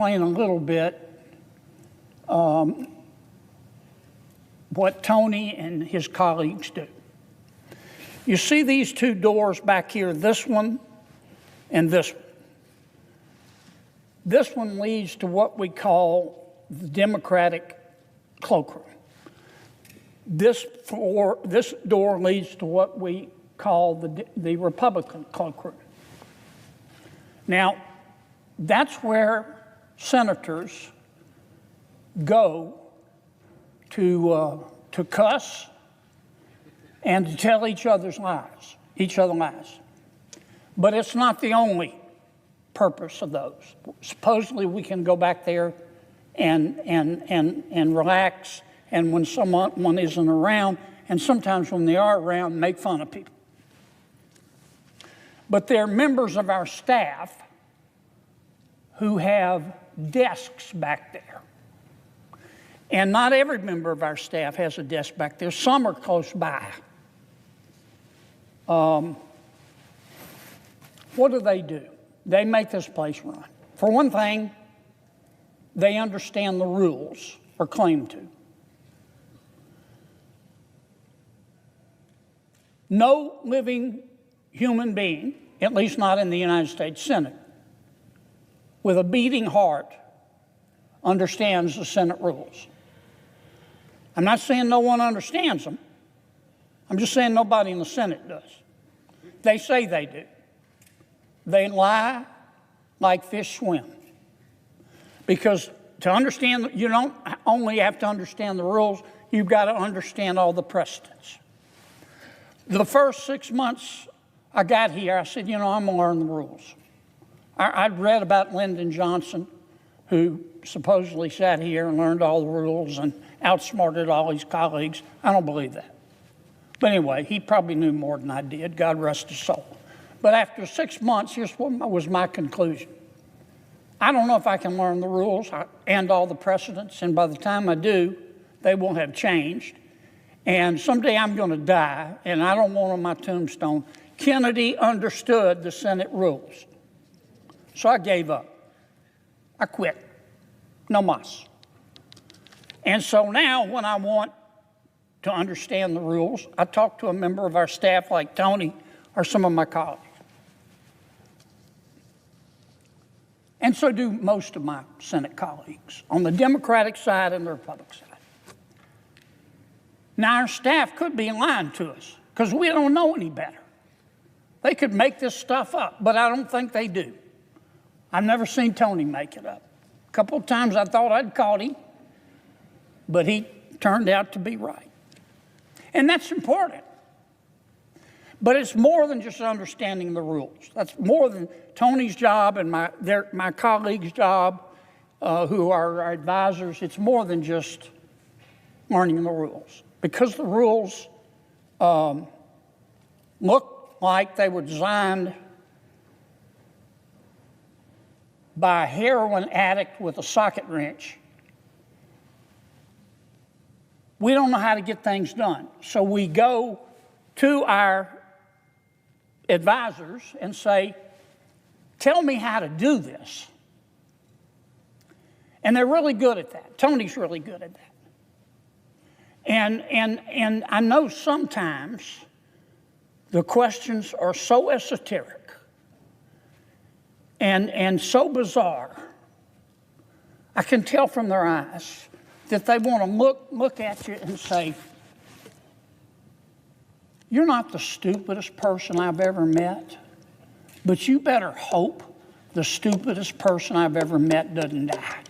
explain a little bit what Tony and his colleagues do. You see these two doors back here, this one and this one. This one leads to what we call the Democratic cloakroom. This door leads to what we call the Republican cloakroom. Now, that's where senators go to cuss and to tell each other lies. But it's not the only purpose of those. Supposedly we can go back there and relax, and when someone isn't around, and sometimes when they are around, make fun of people. But there are members of our staff who have desks back there. And not every member of our staff has a desk back there. Some are close by. What do? They make this place run. For one thing, they understand the rules, or claim to. No living human being, at least not in the United States Senate, with a beating heart understands the Senate rules. I'm not saying no one understands them. I'm just saying nobody in the Senate does. They say they do. They lie like fish swim. Because to understand, you don't only have to understand the rules, you've got to understand all the precedents. The first 6 months I got here, I said, I'm going to learn the rules. I'd read about Lyndon Johnson, who supposedly sat here and learned all the rules and outsmarted all his colleagues. I don't believe that. But anyway, he probably knew more than I did. God rest his soul. But after 6 months, here's what was my conclusion. I don't know if I can learn the rules and all the precedents, and by the time I do, they won't have changed. And someday I'm going to die, and I don't want on my tombstone, Kennedy understood the Senate rules. So I gave up. I quit. No mas. And so now when I want to understand the rules, I talk to a member of our staff like Tony or some of my colleagues. And so do most of my Senate colleagues on the Democratic side and the Republican side. Now, our staff could be lying to us because we don't know any better. They could make this stuff up, but I don't think they do. I've never seen Tony make it up. A couple of times I thought I'd caught him, but he turned out to be right. And that's important. But it's more than just understanding the rules. That's more than Tony's job and my colleagues' job, who are our advisors. It's more than just learning the rules. Because the rules look like they were designed by a heroin addict with a socket wrench. We don't know how to get things done. So we go to our advisors and say, tell me how to do this. And they're really good at that. Tony's really good at that. And I know sometimes the questions are so esoteric and so bizarre. I can tell from their eyes that they want to look at you and say, you're not the stupidest person I've ever met, but you better hope the stupidest person I've ever met doesn't die.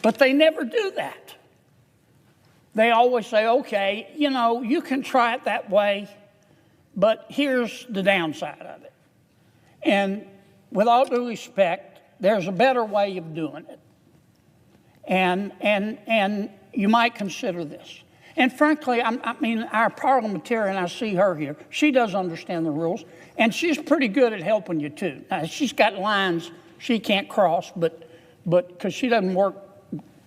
But they never do that. They always say, okay, you can try it that way, but here's the downside of it. And with all due respect, there's a better way of doing it. And you might consider this. And frankly, our parliamentarian, I see her here, she does understand the rules, and she's pretty good at helping you too. Now, she's got lines she can't cross, but because she doesn't work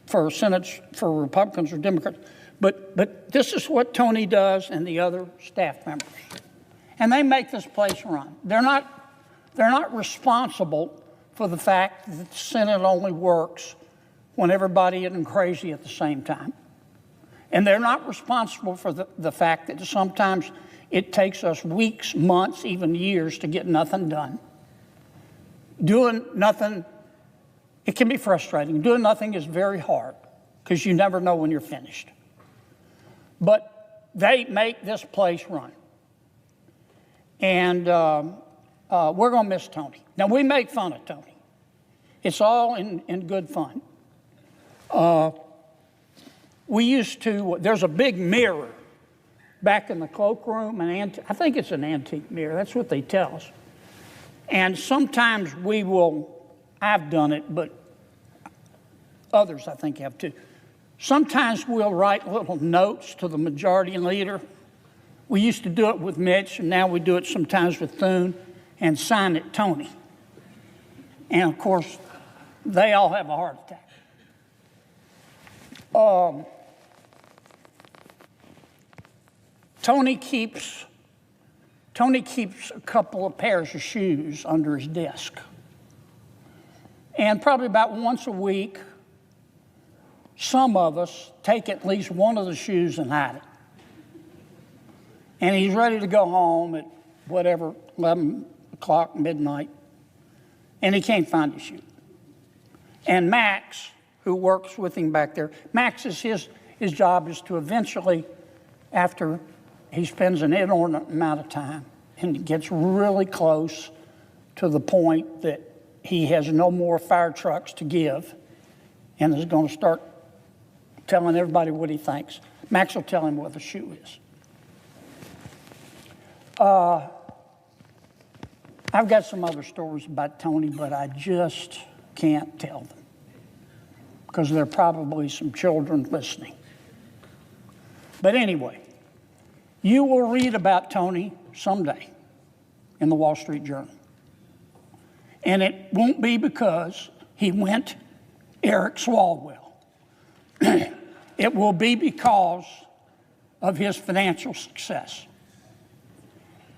for Senate, for Republicans or Democrats. But this is what Tony does and the other staff members. And they make this place run. They're not responsible for the fact that the Senate only works when everybody isn't crazy at the same time. And they're not responsible for the fact that sometimes it takes us weeks, months, even years to get nothing done. Doing nothing, it can be frustrating. Doing nothing is very hard because you never know when you're finished. But they make this place run. And we're going to miss Tony. Now, we make fun of Tony. It's all in good fun. We used to, there's a big mirror back in the cloakroom, I think it's an antique mirror, that's what they tell us. And sometimes we will, I've done it, but others I think have too. Sometimes we'll write little notes to the majority leader. We used to do it with Mitch, and now we do it sometimes with Thune, and sign it Tony. And of course, they all have a heart attack. Tony keeps a couple of pairs of shoes under his desk. And probably about once a week, some of us take at least one of the shoes and hide it. And he's ready to go home at whatever, 11 o'clock, midnight, and he can't find his shoe. And Max, who works with him back there, Max is his job is to eventually, after he spends an inordinate amount of time and gets really close to the point that he has no more fire trucks to give and is going to start telling everybody what he thinks. Max will tell him where the shoe is. I've got some other stories about Tony, but I just can't tell them because there are probably some children listening. But anyway, you will read about Tony someday in the Wall Street Journal. And it won't be because he went Eric Swalwell. It will be because of his financial success.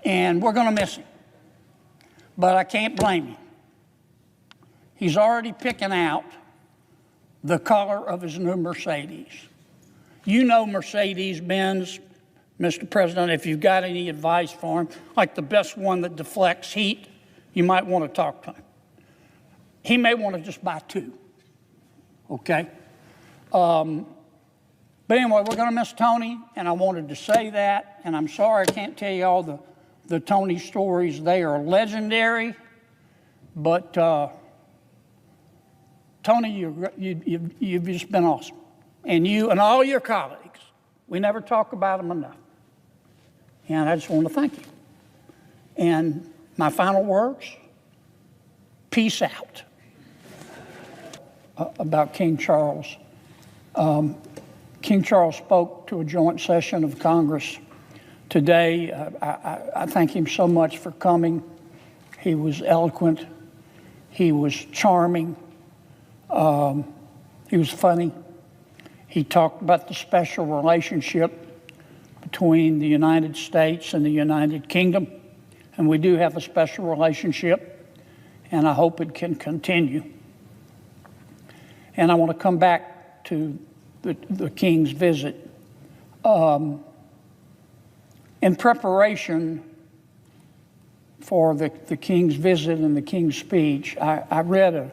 And we're going to miss him. But I can't blame him. He's already picking out the color of his new Mercedes. You know Mercedes-Benz, Mr. President, if you've got any advice for him, like the best one that deflects heat, you might want to talk to him. He may want to just buy two, okay? But anyway, we're going to miss Tony, and I wanted to say that, and I'm sorry I can't tell you all the Tony stories. They are legendary, but Tony, you've just been awesome. And you and all your colleagues, we never talk about them enough. And I just want to thank you. And my final words, peace out. About King Charles. King Charles spoke to a joint session of Congress today. I thank him so much for coming. He was eloquent. He was charming. He was funny. He talked about the special relationship between the United States and the United Kingdom. And we do have a special relationship, and I hope it can continue. And I want to come back to the King's visit. In preparation for the King's visit and the King's speech, I read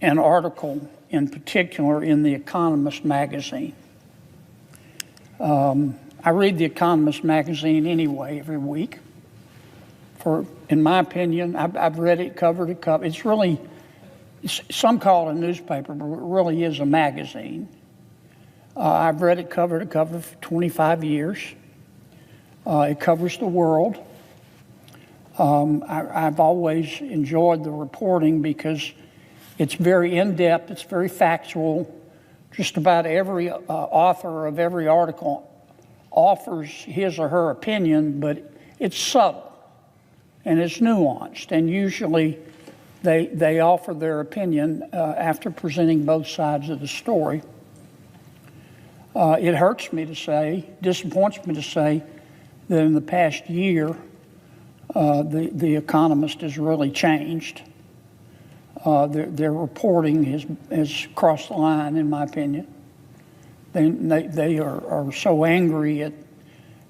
an article in particular in The Economist magazine. I read The Economist magazine anyway every week. In my opinion, I've read it cover to cover. It's really, some call it a newspaper, but it really is a magazine. I've read it cover to cover for 25 years. It covers the world. I've always enjoyed the reporting because it's very in-depth, it's very factual. Just about every author of every article offers his or her opinion, but it's subtle and it's nuanced. And usually they offer their opinion after presenting both sides of the story. It hurts me to say, disappoints me to say, that in the past year, the Economist has really changed. Their reporting has crossed the line, in my opinion. They are so angry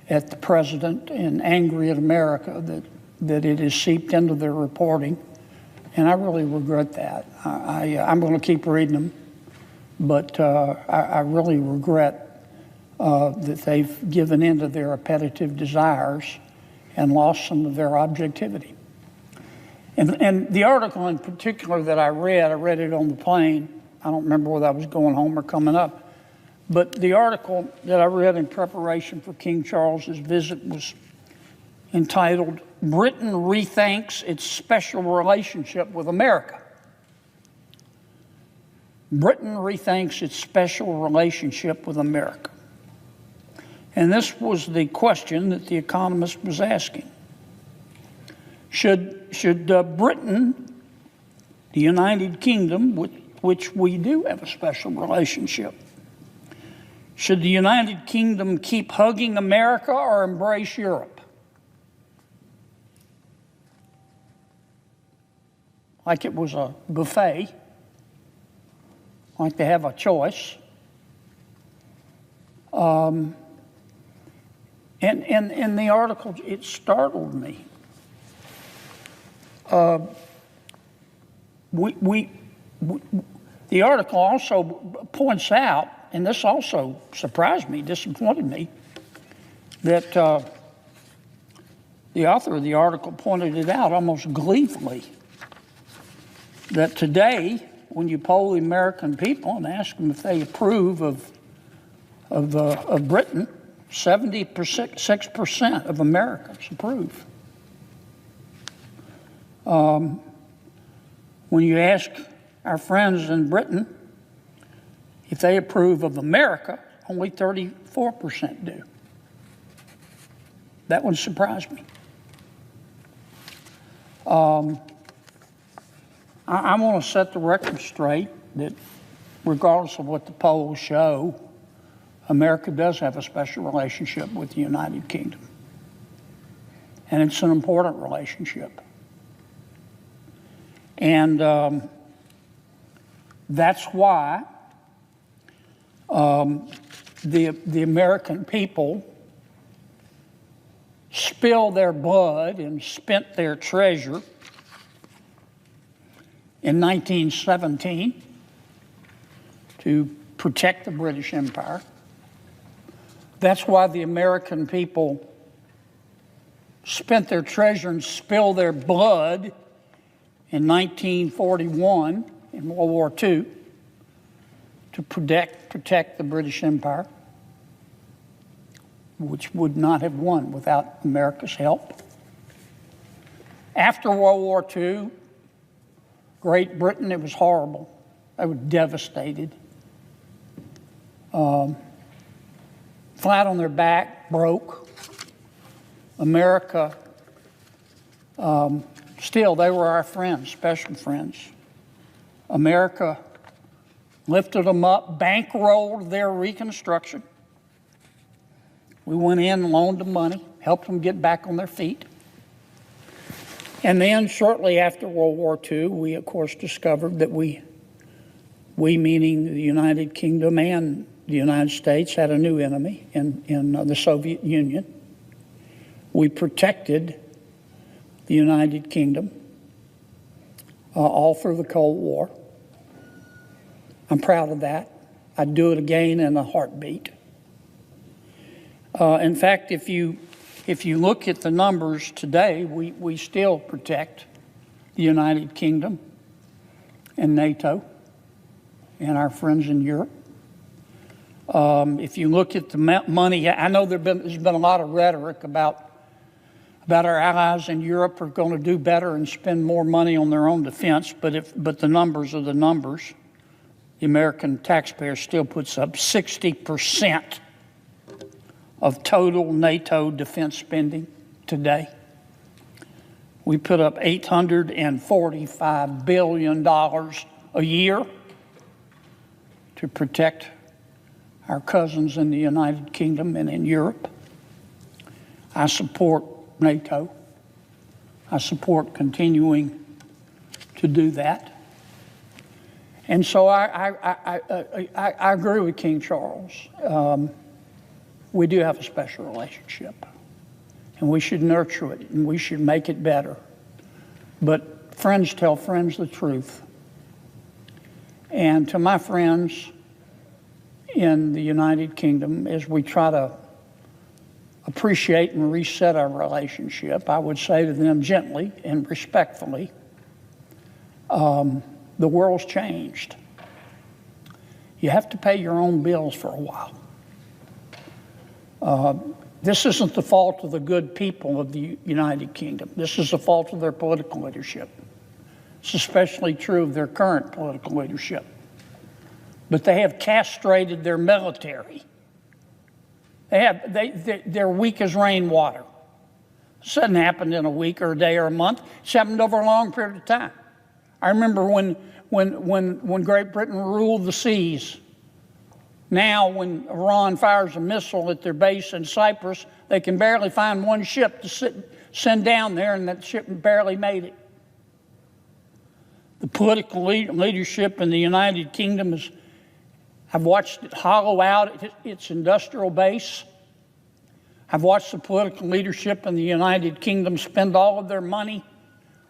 at the president and angry at America that it has seeped into their reporting, and I really regret that. I'm going to keep reading them, but I really regret that they've given in to their repetitive desires and lost some of their objectivity. And the article in particular that I read it on the plane. I don't remember whether I was going home or coming up. But the article that I read in preparation for King Charles's visit was entitled, "Britain Rethinks Its Special Relationship with America." Britain rethinks its special relationship with America. And this was the question that The Economist was asking. Should Britain, the United Kingdom, with which we do have a special relationship, should the United Kingdom keep hugging America or embrace Europe? Like it was a buffet, like they have a choice. And in the article, it startled me. The article also points out, and this also surprised me, disappointed me, that the author of the article pointed it out almost gleefully, that today, when you poll the American people and ask them if they approve of Britain, 76% of Americans approve. When you ask our friends in Britain if they approve of America, only 34% do. That one surprised me. I want to set the record straight that regardless of what the polls show, America does have a special relationship with the United Kingdom. And it's an important relationship. And that's why the American people spilled their blood and spent their treasure in 1917 to protect the British Empire. That's why the American people spent their treasure and spilled their blood in 1941 in World War II to protect the British Empire, which would not have won without America's help. After World War II, Great Britain, it was horrible. They were devastated. Flat on their back, broke. America, still, they were our friends, special friends. America lifted them up, bankrolled their reconstruction. We went in, loaned them money, helped them get back on their feet. And then shortly after World War II, we, of course, discovered that we meaning the United Kingdom and the United States, had a new enemy in the Soviet Union. We protected the United Kingdom all through the Cold War. I'm proud of that. I'd do it again in a heartbeat. In fact, if you look at the numbers today, we still protect the United Kingdom and NATO and our friends in Europe. If you look at the money, I know there's been a lot of rhetoric about our allies in Europe are going to do better and spend more money on their own defense, but the numbers are the numbers. The American taxpayer still puts up 60% of total NATO defense spending today. We put up $845 billion a year to protect our cousins in the United Kingdom and in Europe. I support NATO. I support continuing to do that. And so I agree with King Charles. We do have a special relationship, and we should nurture it, and we should make it better. But friends tell friends the truth. And to my friends in the United Kingdom, as we try to appreciate and reset our relationship, I would say to them gently and respectfully, the world's changed. You have to pay your own bills for a while. This isn't the fault of the good people of the United Kingdom. This is the fault of their political leadership. It's especially true of their current political leadership. But they have castrated their military. They're weak as rainwater. This doesn't happen in a week or a day or a month. It's happened over a long period of time. I remember when Great Britain ruled the seas. Now, when Iran fires a missile at their base in Cyprus, they can barely find one ship to send down there, and that ship barely made it. The political leadership in the United Kingdom is, I've watched it hollow out its industrial base. I've watched the political leadership in the United Kingdom spend all of their money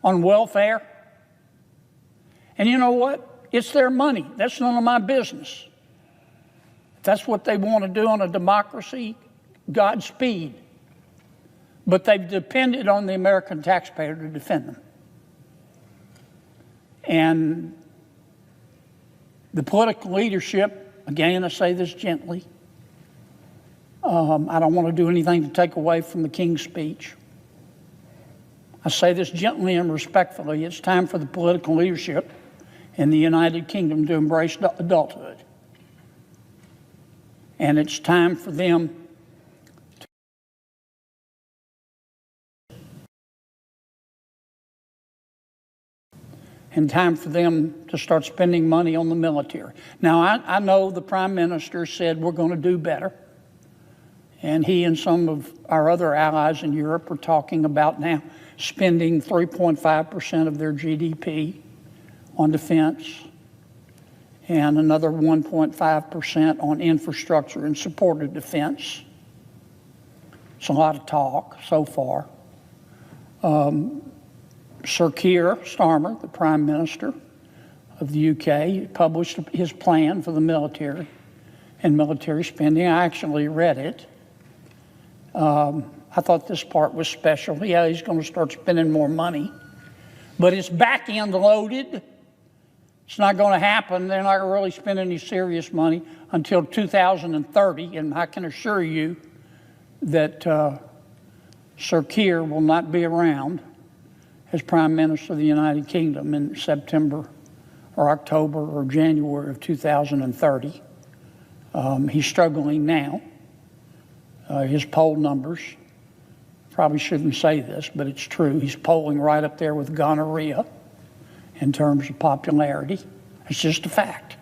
on welfare. And you know what? It's their money. That's none of my business. If that's what they want to do on a democracy, Godspeed. But they've depended on the American taxpayer to defend them. And the political leadership, again, I say this gently, I don't want to do anything to take away from the King's speech. I say this gently and respectfully. It's time for the political leadership in the United Kingdom to embrace adulthood. And it's time for them to start spending money on the military. Now, I know the Prime Minister said we're going to do better. And he and some of our other allies in Europe are talking about now spending 3.5% of their GDP on defense and another 1.5% on infrastructure in support of defense. It's a lot of talk so far. Sir Keir Starmer, the Prime Minister of the UK, published his plan for the military and military spending. I actually read it. I thought this part was special. Yeah, he's going to start spending more money, but it's back-end loaded. It's not going to happen. They're not going to really spend any serious money until 2030, and I can assure you that Sir Keir will not be around as Prime Minister of the United Kingdom in September or October or January of 2030. He's struggling now. His poll numbers, probably shouldn't say this, but it's true. He's polling right up there with Gonorrhea in terms of popularity. It's just a fact.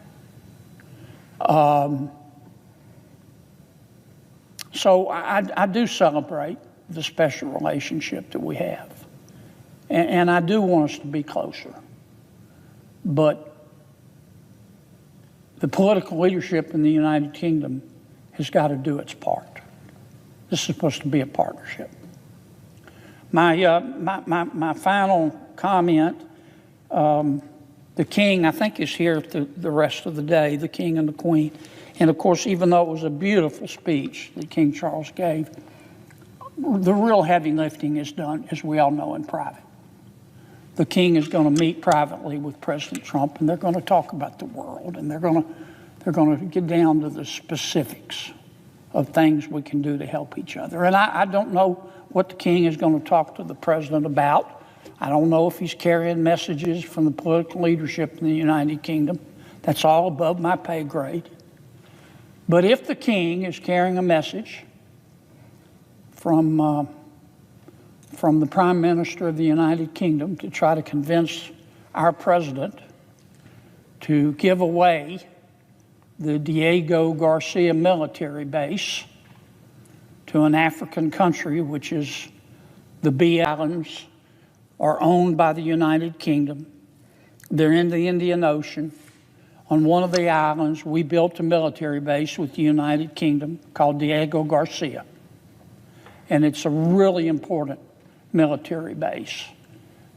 So I do celebrate the special relationship that we have. And I do want us to be closer. But the political leadership in the United Kingdom has got to do its part. This is supposed to be a partnership. My final comment, the King, I think, is here the rest of the day, the King and the Queen. And, of course, even though it was a beautiful speech that King Charles gave, the real heavy lifting is done, as we all know, in private. The King is going to meet privately with President Trump, and they're going to talk about the world, and they're going to get down to the specifics of things we can do to help each other. And I don't know what the King is going to talk to the President about. I don't know if he's carrying messages from the political leadership in the United Kingdom. That's all above my pay grade. But if the King is carrying a message from the Prime Minister of the United Kingdom to try to convince our President to give away the Diego Garcia military base to an African country, which is the B Islands, are owned by the United Kingdom. They're in the Indian Ocean. on one of the islands, we built a military base with the United Kingdom called Diego Garcia. And it's a really important military base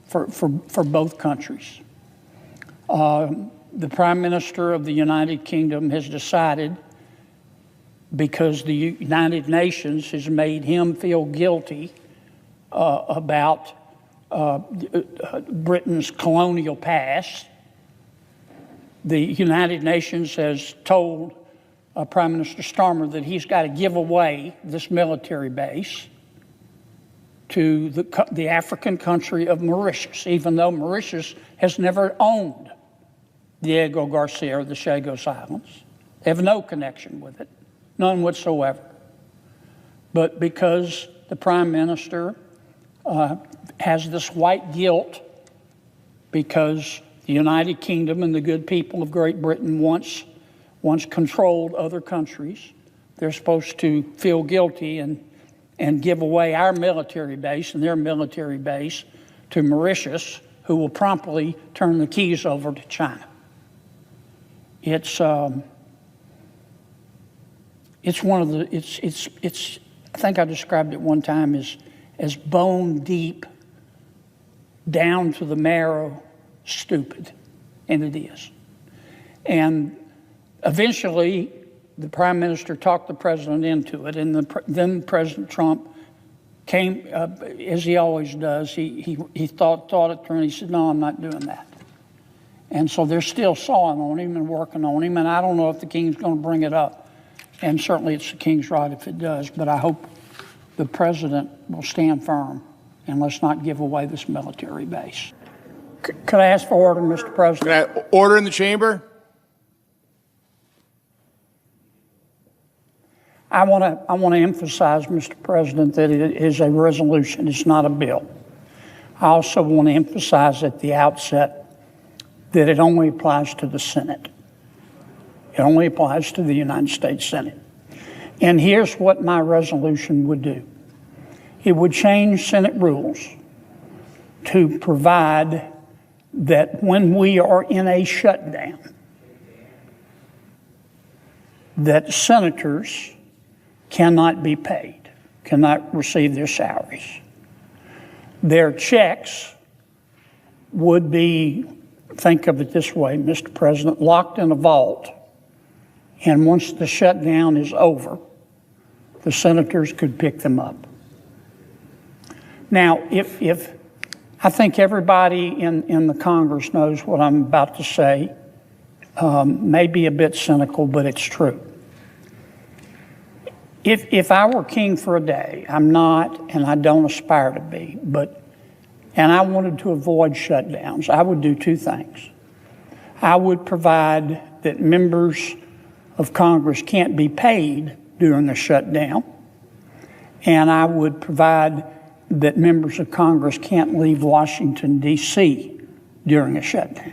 for both countries. The Prime Minister of the United Kingdom has decided, because the United Nations has made him feel guilty about Britain's colonial past, the United Nations has told Prime Minister Starmer that he's got to give away this military base to the African country of Mauritius, even though Mauritius has never owned Diego Garcia or the Chagos Islands. They have no connection with it, none whatsoever. But because the Prime Minister has this white guilt because the United Kingdom and the good people of Great Britain once controlled other countries, they're supposed to feel guilty and give away our military base and their military base to Mauritius, who will promptly turn the keys over to China. It's one of the, it's I think I described it one time as bone deep, down to the marrow, stupid, and it is. And eventually, the Prime Minister talked the President into it, and then President Trump came, as he always does, he thought it through, and he said, no, I'm not doing that. And so they're still sawing on him and working on him, and I don't know if the King's going to bring it up. And certainly it's the King's right if it does, but I hope the President will stand firm and let's not give away this military base. Could I ask for order, Mr. President? Can I order in the chamber? I want to emphasize, Mr. President, that it is a resolution. It's not a bill. I also want to emphasize at the outset that it only applies to the Senate. It only applies to the United States Senate. And here's what my resolution would do. It would change Senate rules to provide that when we are in a shutdown, that senators cannot be paid, cannot receive their salaries. Their checks would be, think of it this way, Mr. President, locked in a vault. And once the shutdown is over, the senators could pick them up. Now, if I think everybody in the Congress knows what I'm about to say, may be a bit cynical, but it's true. If I were king for a day, I'm not, and I don't aspire to be, and I wanted to avoid shutdowns, I would do two things. I would provide that members of Congress can't be paid during a shutdown, and I would provide that members of Congress can't leave Washington, D.C. during a shutdown.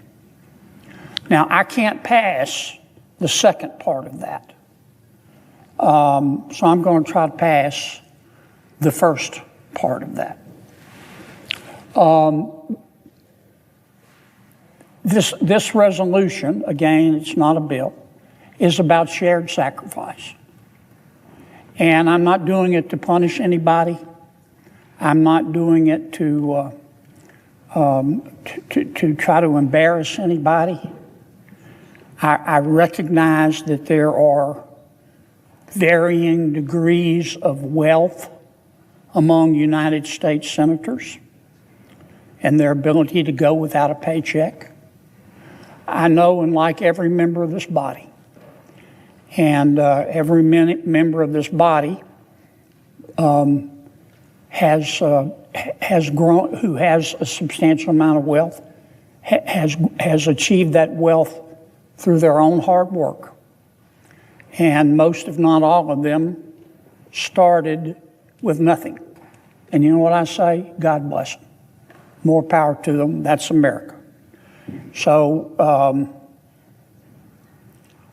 Now, I can't pass the second part of that. So I'm going to try to pass the first part of that. This resolution, again, it's not a bill, is about shared sacrifice. And I'm not doing it to punish anybody. I'm not doing it to try to embarrass anybody. I recognize that there are varying degrees of wealth among United States senators and their ability to go without a paycheck. I know and like every member of this body. And every member of this body has grown, who has a substantial amount of wealth, has achieved that wealth through their own hard work. And most, if not all of them, started with nothing. And you know what I say? God bless them. More power to them. That's America. So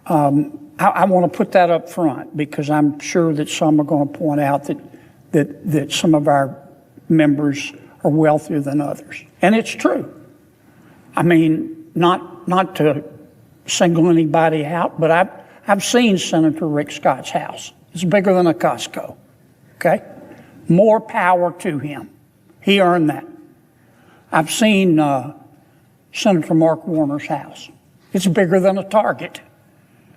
I want to put that up front because I'm sure that some are going to point out that some of our members are wealthier than others. And it's true. I mean, not to single anybody out, but I've seen Senator Rick Scott's house. It's bigger than a Costco, okay? More power to him. He earned that. I've seen Senator Mark Warner's house. It's bigger than a Target.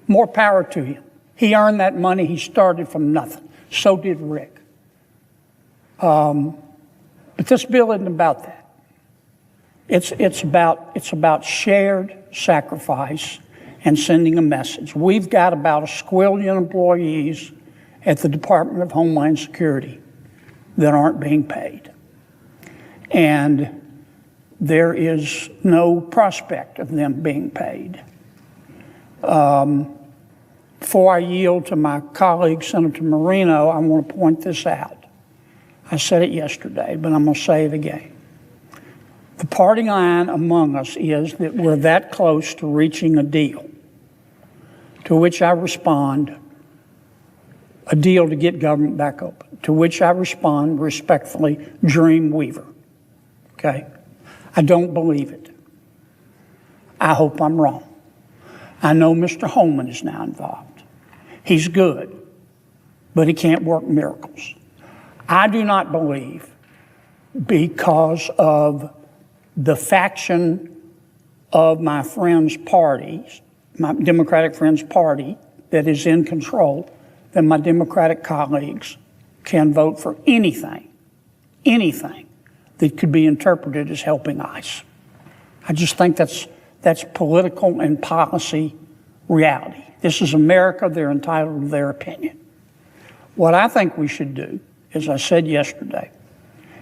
More power to him. He earned that money. He started from nothing. So did Rick. But this bill isn't about that. It's about shared sacrifice and sending a message. We've got about 1 squillion employees at the Department of Homeland Security that aren't being paid. And there is no prospect of them being paid. Before I yield to my colleague, Senator Moreno, I want to point this out. I said it yesterday, but I'm going to say it again. The party line among us is that we're that close to reaching a deal, to which I respond, a deal to get government back open, to which I respond respectfully, dream weaver, okay? I don't believe it. I hope I'm wrong. I know Mr. Holman is now involved. He's good, but he can't work miracles. I do not believe, because of the faction of my friend's parties, my Democratic friend's party that is in control, that my Democratic colleagues can vote for anything that could be interpreted as helping ICE. I just think that's political and policy reality. This is America. They're entitled to their opinion. What I think we should do, as I said yesterday,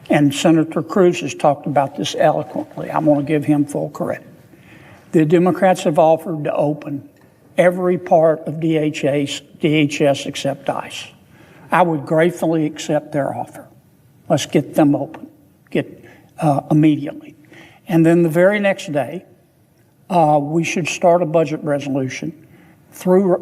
and Senator Cruz has talked about this eloquently, I want to give him full credit. The Democrats have offered to open every part of DHS except ICE. I would gratefully accept their offer. Let's get them open, immediately. And then the very next day, we should start a budget resolution through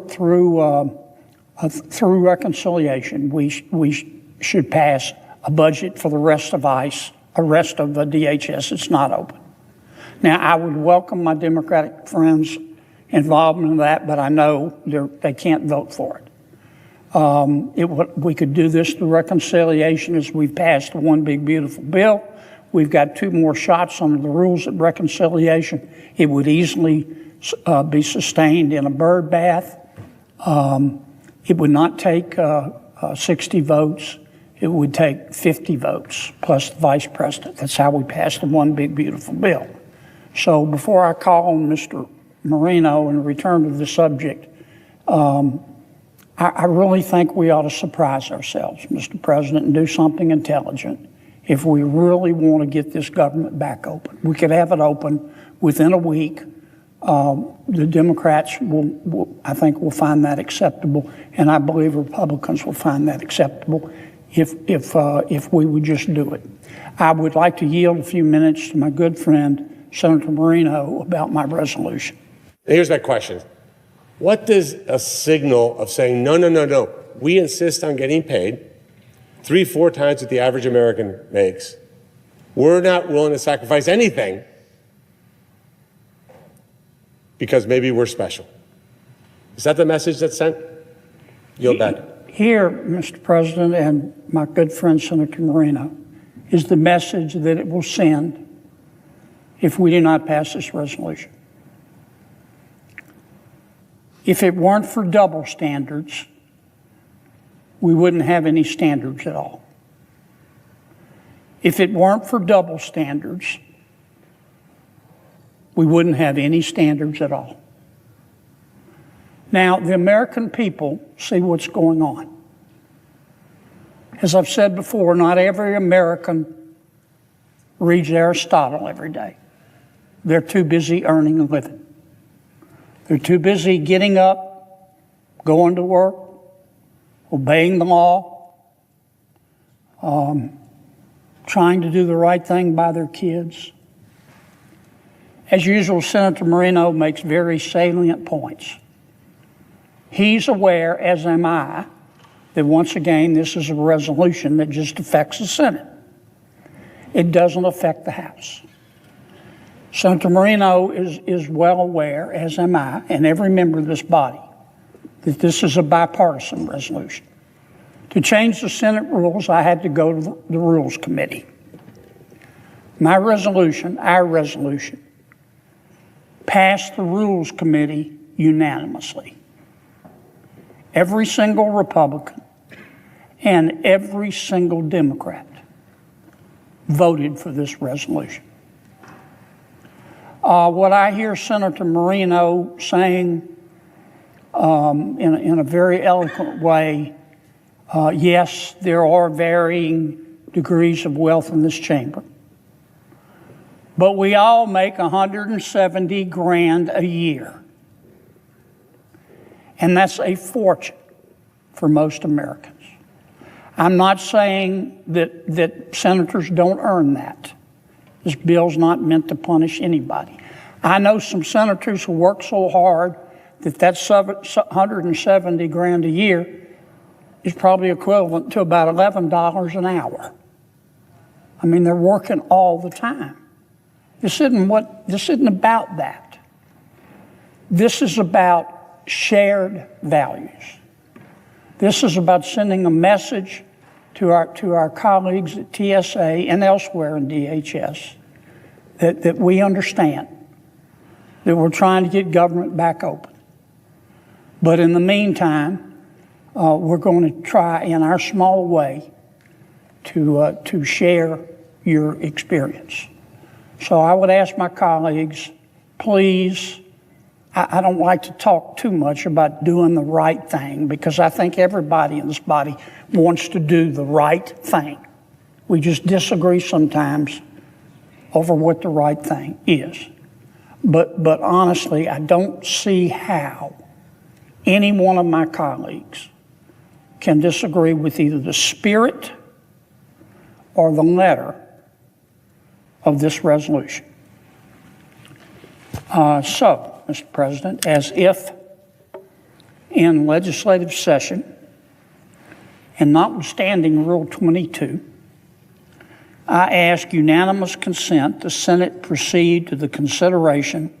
reconciliation. We should pass a budget for the rest of ICE, the rest of the DHS. It's not open. Now, I would welcome my Democratic friends' involvement in that, but I know they can't vote for it. We could do this through reconciliation as we've passed one big, beautiful bill. We've got 2 more shots under the rules of reconciliation. It would easily be sustained in a bird bath. It would not take 60 votes. It would take 50 votes plus the vice president. That's how we passed the one big, beautiful bill. So before I call on Mr. Moreno and return to the subject, I really think we ought to surprise ourselves, Mr. President, and do something intelligent if we really want to get this government back open. We could have it open within a week. The Democrats I think, will find that acceptable, and I believe Republicans will find that acceptable if we would just do it. I would like to yield a few minutes to my good friend, Senator Moreno, about my resolution. Here's my question. What does a signal of saying, no, we insist on getting paid 3-4 times what the average American makes. We're not willing to sacrifice anything because maybe we're special. Is that the message that's sent? Yield back. Here, Mr. President, and my good friend Senator Moreno, is the message that it will send if we do not pass this resolution. If it weren't for double standards, we wouldn't have any standards at all. If it weren't for double standards, we wouldn't have any standards at all. Now, the American people see what's going on. As I've said before, not every American reads Aristotle every day. They're too busy earning a living. They're too busy getting up, going to work, obeying the law, trying to do the right thing by their kids. As usual, Senator Moreno makes very salient points. He's aware, as am I, that once again, this is a resolution that just affects the Senate. It doesn't affect the House. Senator Moreno is well aware, as am I, and every member of this body, that this is a bipartisan resolution. To change the Senate rules, I had to go to the Rules Committee. My resolution, our resolution, passed the Rules Committee unanimously. Every single Republican and every single Democrat voted for this resolution. What I hear Senator Moreno saying in a very eloquent way, yes, there are varying degrees of wealth in this chamber, but we all make $170,000 a year. And that's a fortune for most Americans. I'm not saying that senators don't earn that. This bill's not meant to punish anybody. I know some senators who work so hard that $170,000 a year is probably equivalent to about $11 an hour. I mean, they're working all the time. This isn't about that. This is about shared values. This is about sending a message to our colleagues at TSA and elsewhere in DHS that we understand that we're trying to get government back open. But in the meantime, we're going to try in our small way to share your experience. So I would ask my colleagues, please, I don't like to talk too much about doing the right thing because I think everybody in this body wants to do the right thing. We just disagree sometimes over what the right thing is. But honestly, I don't see how any one of my colleagues can disagree with either the spirit or the letter of this resolution. So, Mr. President, as if in legislative session, and notwithstanding Rule 22, I ask unanimous consent the Senate proceed to the consideration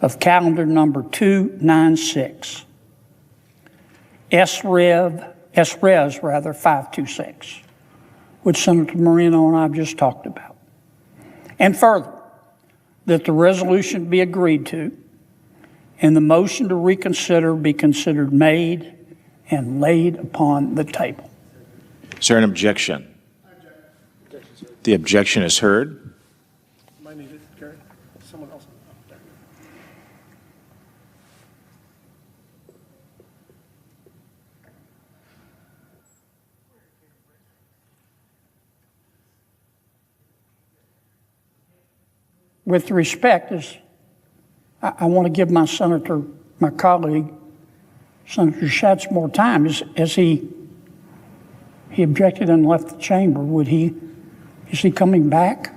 of calendar number 296, SRES 526, which Senator Moreno and I have just talked about. And further, that the resolution be agreed to and the motion to reconsider be considered made and laid upon the table. Is there an objection? The objection is heard. Someone else. With respect, I want to give my colleague, Senator Schatz, more time. As he objected and left the chamber, is he coming back?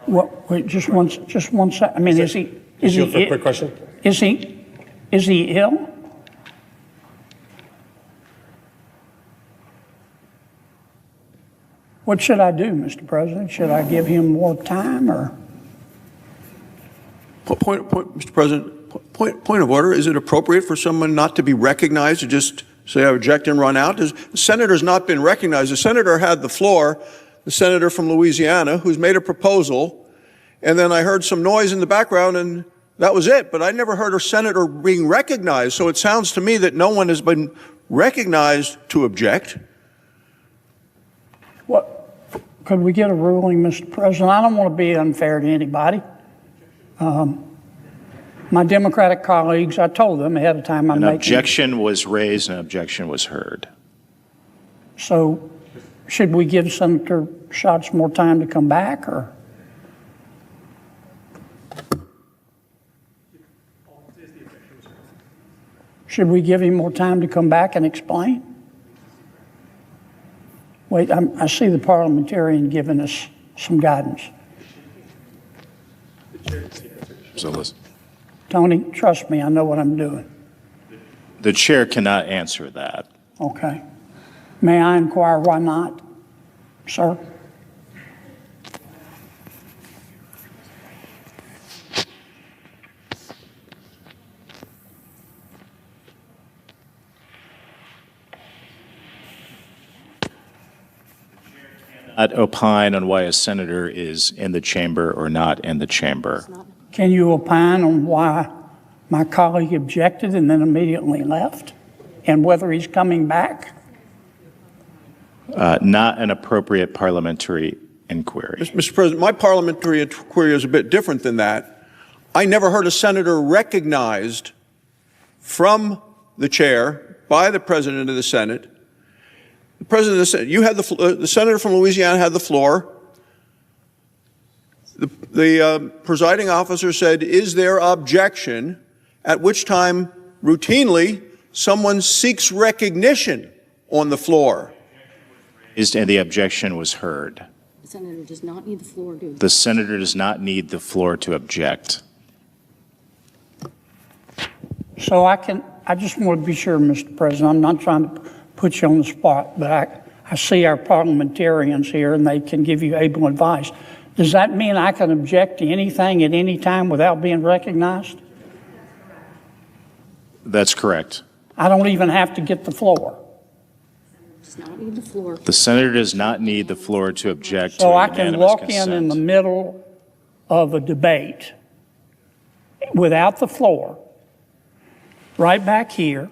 Well, wait, just one second. I mean, is he for a quick question? Is he ill? What should I do, Mr. President? Should I give him more time or? Mr. President, point of order. Is it appropriate for someone not to be recognized to just say, I object and run out? The senator's not been recognized. The senator had the floor, the senator from Louisiana, who's made a proposal, and then I heard some noise in the background, and that was it. But I never heard a senator being recognized, so it sounds to me that no one has been recognized to object. What? Could we get a ruling, Mr. President? I don't want to be unfair to anybody. My Democratic colleagues, I told them ahead of time I'm An making. objection was raised and an objection was heard. So should we give Senator Schatz more time to come back, or? Should we give him more time to come back and explain? Wait, I see the parliamentarian giving us some guidance. So listen. Tony, trust me, I know what I'm doing. The chair cannot answer that. Okay. May I inquire why not? sir. Not opine on why a senator is in the chamber or not in the chamber. Can you opine on why my colleague objected and then immediately left, and whether he's coming back? Not an appropriate parliamentary inquiry. Mr. President, my parliamentary inquiry is a bit different than that. I never heard a senator recognized from the chair by the President of the Senate. The President of the Senate, you had the senator from Louisiana had the floor. The presiding officer said, "Is there objection?" At which time, routinely, someone seeks recognition on the floor. And the objection was heard. The senator does not need the floor to. The senator does not need the floor to object. So I just want to be sure, Mr. President, I'm not trying to put you on the spot, but I see our parliamentarians here and they can give you able advice. Does that mean I can object to anything at any time without being recognized? That's correct. I don't even have to get the floor. Does not need the floor. The senator does not need the floor to object to So a I can unanimous walk consent. in the middle of a debate without the floor, right back here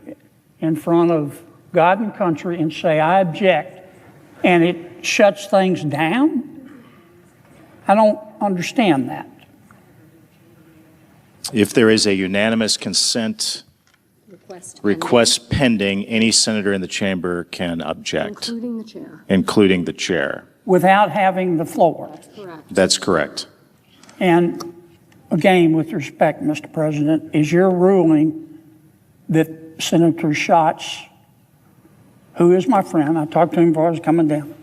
in front of God and country, and say, I object, and it shuts things down? I don't understand that. If there is a unanimous consent request pending, any senator in the chamber can object, Including the chair. including the chair. Without having the floor. That's correct. That's correct. And again, with respect, Mr. President, is your ruling that Senator Schatz, who is my friend, I talked to him before I was coming down,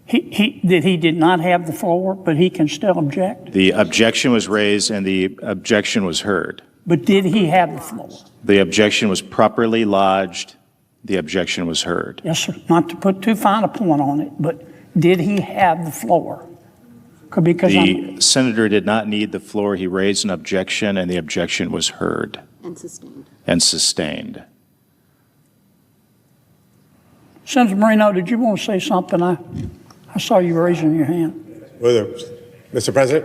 he did not have the floor, but he can still object? The objection was raised and the objection was heard. But did he have the floor? The objection was properly lodged. The objection was heard. Yes, sir. Not to put too fine a point on it, but did he have the floor? Because The senator did not need the floor. He raised an objection and the objection was heard And sustained. and sustained. Senator Marino, did you want to say something? I saw you raising your hand. Mr. President,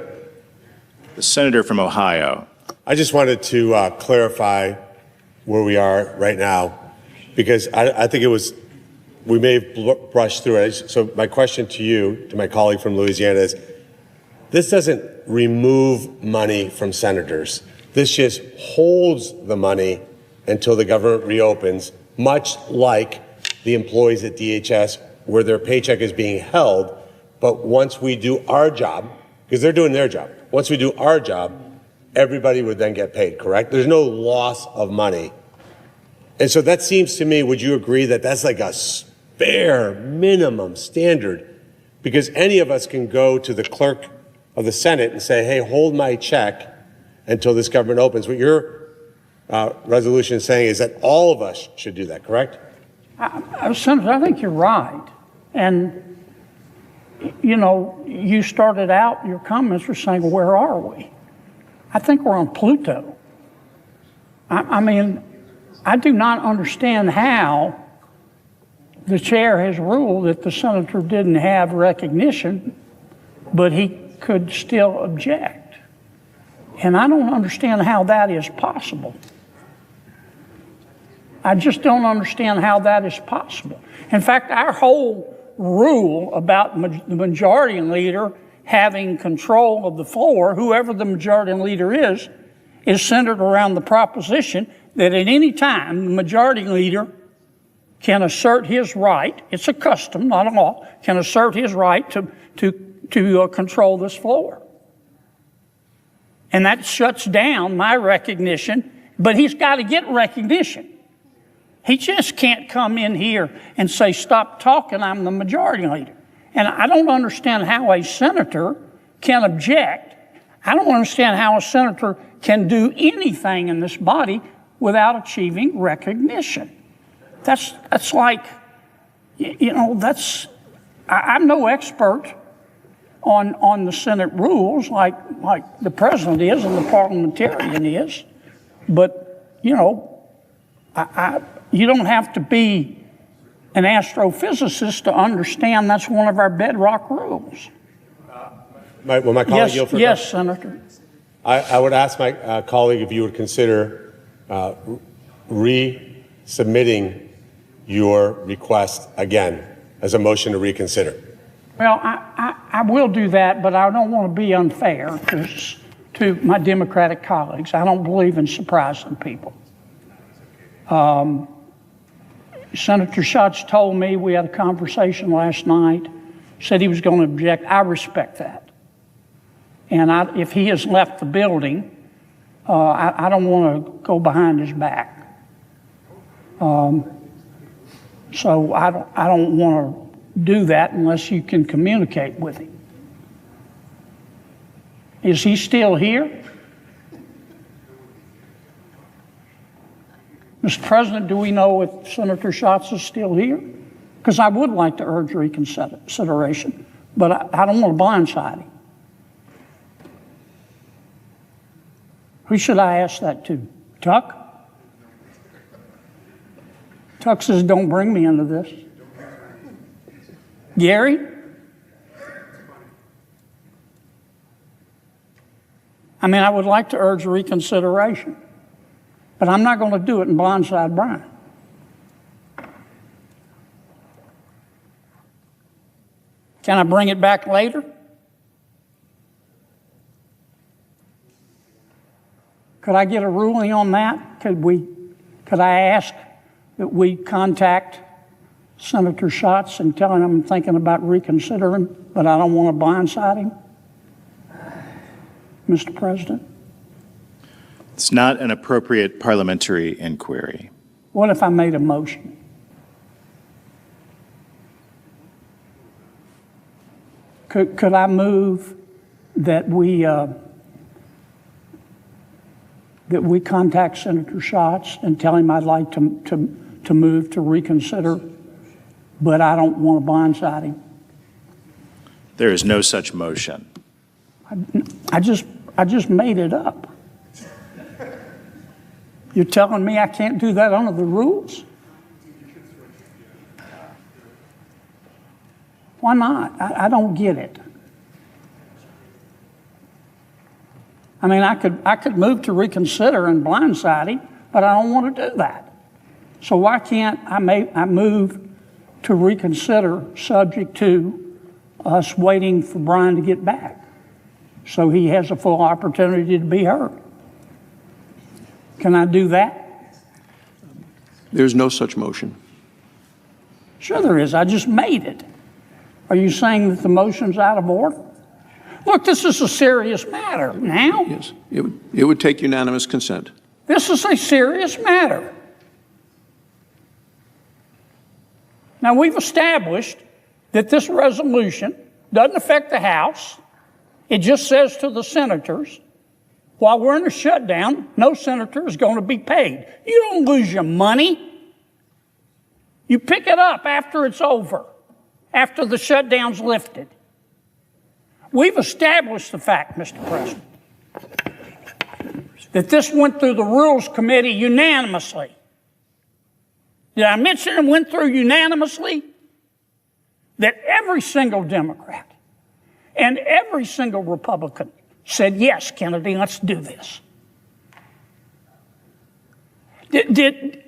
The senator from Ohio. I just wanted to clarify where we are right now, because I think we may have brushed through it. So my question to you, to my colleague from Louisiana, is this doesn't remove money from senators. This just holds the money until the government reopens, much like the employees at DHS, where their paycheck is being held. But once we do our job, because they're doing their job, once we do our job, everybody would then get paid, correct? There's no loss of money. And so that seems to me, would you agree that that's like a bare minimum standard? Because any of us can go to the clerk of the Senate and say, hey, hold my check until this government opens. What your resolution is saying is that all of us should do that, correct? Senator, I think you're right. And, you know, you started out, your comments were saying, well, where are we? I think we're on Pluto. I mean, I do not understand how the chair has ruled that the senator didn't have recognition, but he could still object. And I don't understand how that is possible. I just don't understand how that is possible. In fact, our whole rule about the majority leader having control of the floor, whoever the majority leader is centered around the proposition that at any time the majority leader can assert his right, it's a custom, not a law, can assert his right to control this floor. And that shuts down my recognition, but he's got to get recognition. He just can't come in here and say, stop talking, I'm the majority leader. And I don't understand how a senator can object. I don't understand how a senator can do anything in this body without achieving recognition. That's like, you know, that's I'm no expert on the Senate rules like the president is and the parliamentarian is, but, you know, you don't have to be an astrophysicist to understand that's one of our bedrock rules. Will my colleague yield for a yes, Senator. I would ask my colleague if you would consider resubmitting your request again as a motion to reconsider. Well, I will do that, but I don't want to be unfair to my Democratic colleagues. I don't believe in surprising people. Senator Schatz told me, we had a conversation last night, said he was going to object. I respect that. And if he has left the building, I don't want to go behind his back. So I don't want to do that unless you can communicate with him. Is he still here? Mr. President, do we know if Senator Schatz is still here? Because I would like to urge reconsideration, but I don't want to blindside him. Who should I ask that to? Tuck? Tuck says, don't bring me into this. Gary? I mean, I would like to urge reconsideration, but I'm not going to do it and blindside Brian. Can I bring it back later? Could I get a ruling on that? Could I ask that we contact Senator Schatz and tell him I'm thinking about reconsidering, but I don't want to blindside him? Mr. President? It's not an appropriate parliamentary inquiry. What if I made a motion? Could I move that we contact Senator Schatz and tell him I'd like to move to reconsider, but I don't want to blindside him? There is no such motion. I just made it up. You're telling me I can't do that under the rules? Why not? I don't get it. I mean, I could move to reconsider and blindside him, but I don't want to do that. So why can't I move to reconsider subject to us waiting for Brian to get back so he has a full opportunity to be heard? Can I do that? There's no such motion. Sure there is. I just made it. Are you saying that the motion's out of order? Look, this is a serious matter now. Yes, it would take unanimous consent. This is a serious matter. Now, we've established that this resolution doesn't affect the House. It just says to the senators, while we're in a shutdown, no senator is going to be paid. You don't lose your money. You pick it up after it's over, after the shutdown's lifted. We've established the fact, Mr. President, that this went through the Rules Committee unanimously. Did I mention it went through unanimously? That every single Democrat and every single Republican said, yes, Kennedy, let's do this. Mr.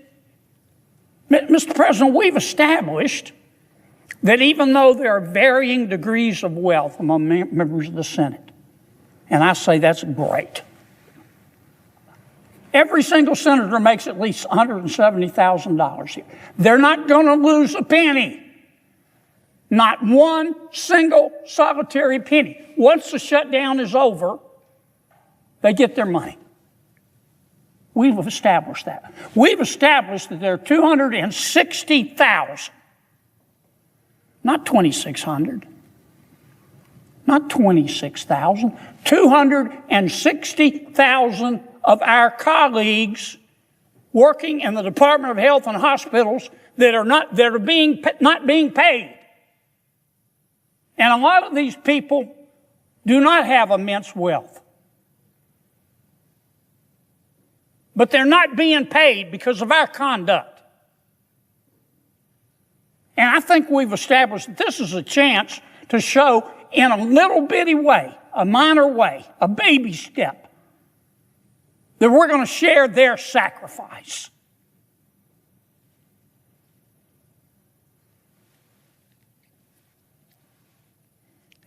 President, we've established that even though there are varying degrees of wealth among members of the Senate, and I say that's great, every single senator makes at least $170,000 here. They're not going to lose a penny. Not one single solitary penny. Once the shutdown is over, they get their money. We've established that. We've established that there are 260,000, not 2,600, not 26,000, 260,000 of our colleagues working in the Department of Health and hospitals that are not being paid. And a lot of these people do not have immense wealth. But they're not being paid because of our conduct. And I think we've established that this is a chance to show in a little bitty way, a minor way, a baby step, that we're going to share their sacrifice.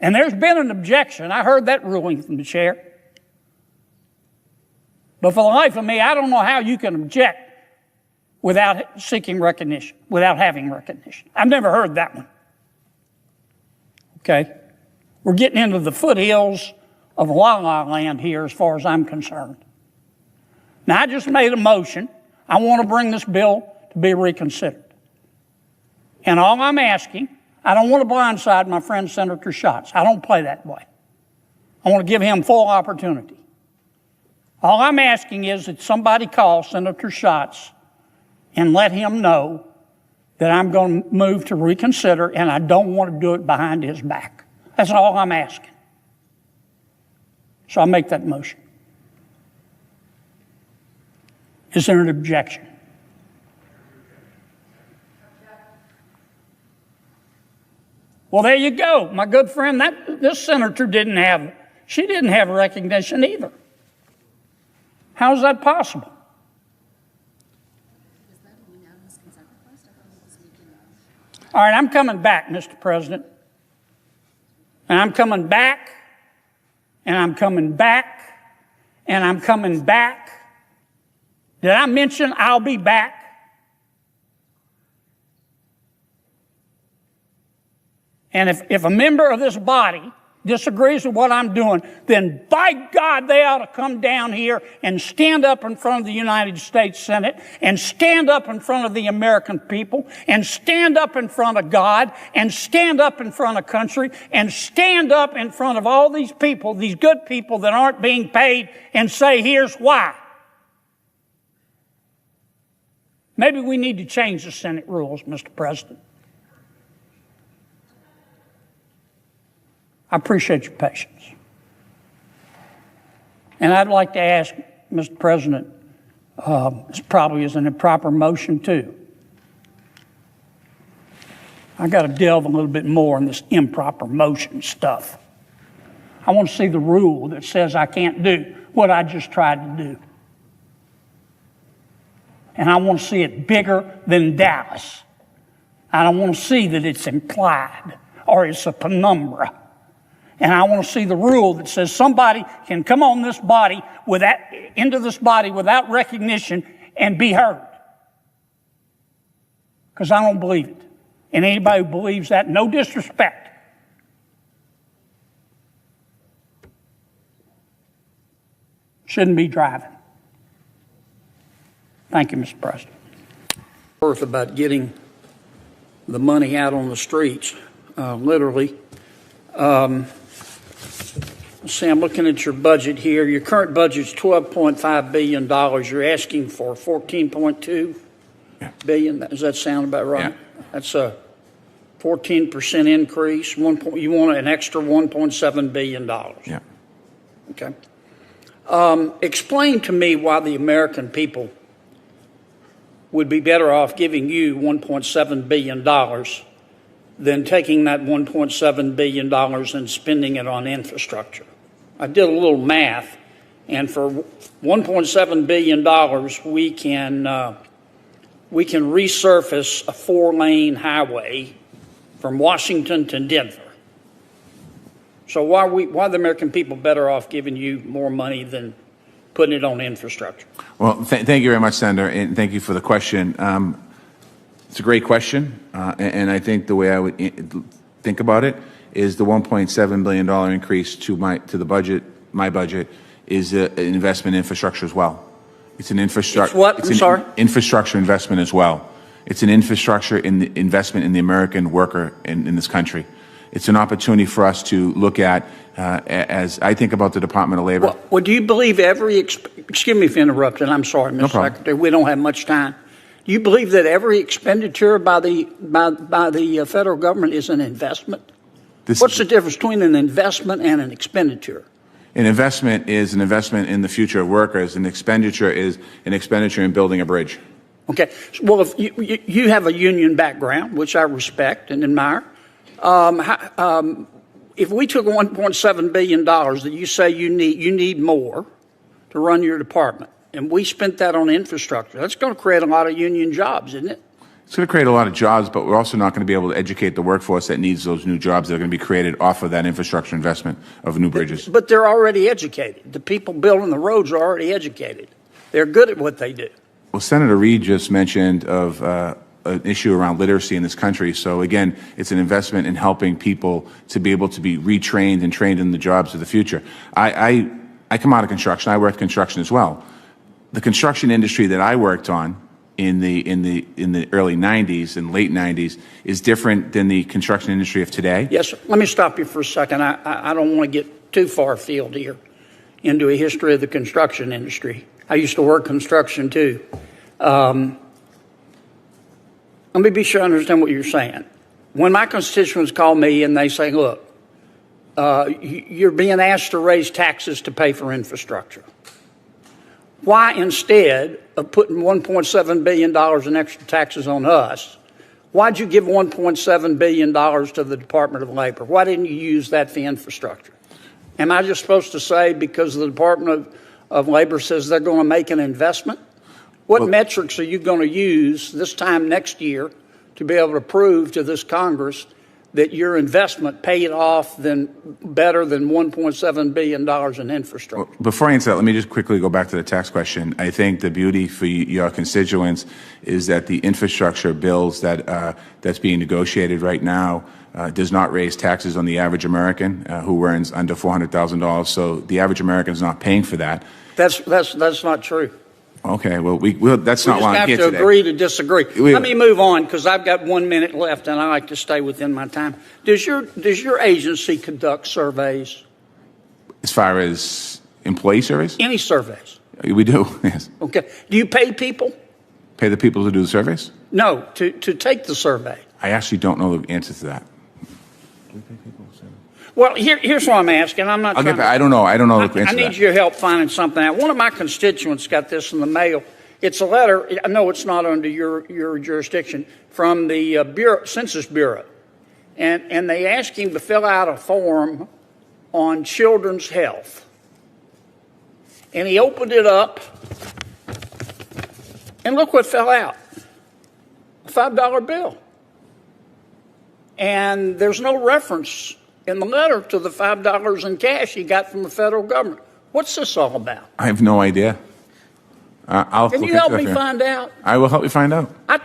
And there's been an objection. I heard that ruling from the chair. But for the life of me, I don't know how you can object without seeking recognition, without having recognition. I've never heard that one. Okay? We're getting into the foothills of la la land here as far as I'm concerned. Now, I just made a motion. I want to bring this bill to be reconsidered. And all I'm asking, I don't want to blindside my friend Senator Schatz. I don't play that way. I want to give him full opportunity. All I'm asking is that somebody call Senator Schatz and let him know that I'm going to move to reconsider, and I don't want to do it behind his back. That's all I'm asking. So I'll make that motion. Is there an objection? Well, there you go, my good friend. This senator didn't have recognition either. How is that possible? All right, I'm coming back, Mr. President. And I'm coming back, and I'm coming back, and I'm coming back. Did I mention I'll be back? And if a member of this body disagrees with what I'm doing, then by God, they ought to come down here and stand up in front of the United States Senate and stand up in front of the American people and stand up in front of God and stand up in front of country and stand up in front of all these people, these good people that aren't being paid, and say, here's why. Maybe we need to change the Senate rules, Mr. President. I appreciate your patience. And I'd like to ask, Mr. President, this probably is an improper motion too. I got to delve a little bit more in this improper motion stuff. I want to see the rule that says I can't do what I just tried to do. And I want to see it bigger than Dallas. I don't want to see that it's implied or it's a penumbra. And I want to see the rule that says somebody can come on this body into this body without recognition and be heard. Because I don't believe it. And anybody who believes that, no disrespect, shouldn't be driving. Thank you, Mr. President. About getting the money out on the streets, literally. See, I'm looking at your budget here. Your current budget is $12.5 billion. You're asking for $14.2 billion. Does that sound about right? Yeah. That's a 14% increase. You want an extra $1.7 billion. Yeah. Okay. Explain to me why the American people would be better off giving you $1.7 billion than taking that $1.7 billion and spending it on infrastructure. I did a little math, and for $1.7 billion, we can resurface a 4-lane highway from Washington to Denver. So why are the American people better off giving you more money than putting it on infrastructure? Well, thank you very much, Senator, and thank you for the question. It's a great question, and I think the way I would think about it is the $1.7 billion increase to the budget, my budget, is an investment in infrastructure as well. It's an infrastructure. It's what? I'm sorry? Infrastructure investment as well. It's an infrastructure investment in the American worker in this country. It's an opportunity for us to look at, as I think about the Department of Labor. Well, do you believe excuse me if I interrupted, I'm sorry, Mr. Secretary, we don't have much time. Do you believe that every expenditure by the federal government is an investment? What's the difference between an investment and an expenditure? An investment is an investment in the future of workers. An expenditure is an expenditure in building a bridge. Okay. Well, if you have a union background, which I respect and admire, if we took $1.7 billion that you say you need more to run your department, and we spent that on infrastructure, that's going to create a lot of union jobs, isn't it? It's going to create a lot of jobs, but we're also not going to be able to educate the workforce that needs those new jobs that are going to be created off of that infrastructure investment of new bridges. But they're already educated. The people building the roads are already educated. They're good at what they do. Well, Senator Reid just mentioned of an issue around literacy in this country. So again, it's an investment in helping people to be able to be retrained and trained in the jobs of the future. I come out of construction. I worked construction as well. The construction industry that I worked on in the early 90s and late 90s is different than the construction industry of today. Yes, sir. Let me stop you for a second. I don't want to get too far afield here into a history of the construction industry. I used to work construction too. Let me be sure I understand what you're saying. When my constituents call me and they say, look, you're being asked to raise taxes to pay for infrastructure. Why, instead of putting $1.7 billion in extra taxes on us, why'd you give $1.7 billion to the Department of Labor? Why didn't you use that for infrastructure? Am I just supposed to say because the Department of Labor says they're going to make an investment? What metrics are you going to use this time next year to be able to prove to this Congress that your investment paid off better than $1.7 billion in infrastructure? Well, before I answer that, let me just quickly go back to the tax question. I think the beauty for your constituents is that the infrastructure bills that's being negotiated right now does not raise taxes on the average American who earns under $400,000. So the average American is not paying for that. That's not true. Okay, well, that's not why I'm here We just have to today. agree to disagree. Let me move on because I've got 1 minute left and I like to stay within my time. Does your agency conduct surveys? As far as employee surveys? Any surveys? We do, yes. Okay. Do you pay people? Pay the people to do the surveys? No, to take the survey. I actually don't know the answer to that. Well, here's what I'm asking. I'm not. I don't know. I don't know the answer I to need that. your help finding something out. One of my constituents got this in the mail. It's a letter. I know it's not under your jurisdiction from the Census Bureau, and they asked him to fill out a form on children's health. And he opened it up, and look what fell out: a $5 bill. And there's no reference in the letter to the $5 in cash he got from the federal government. What's this all about? I have no idea. Can you help me find out? I will help you find out. I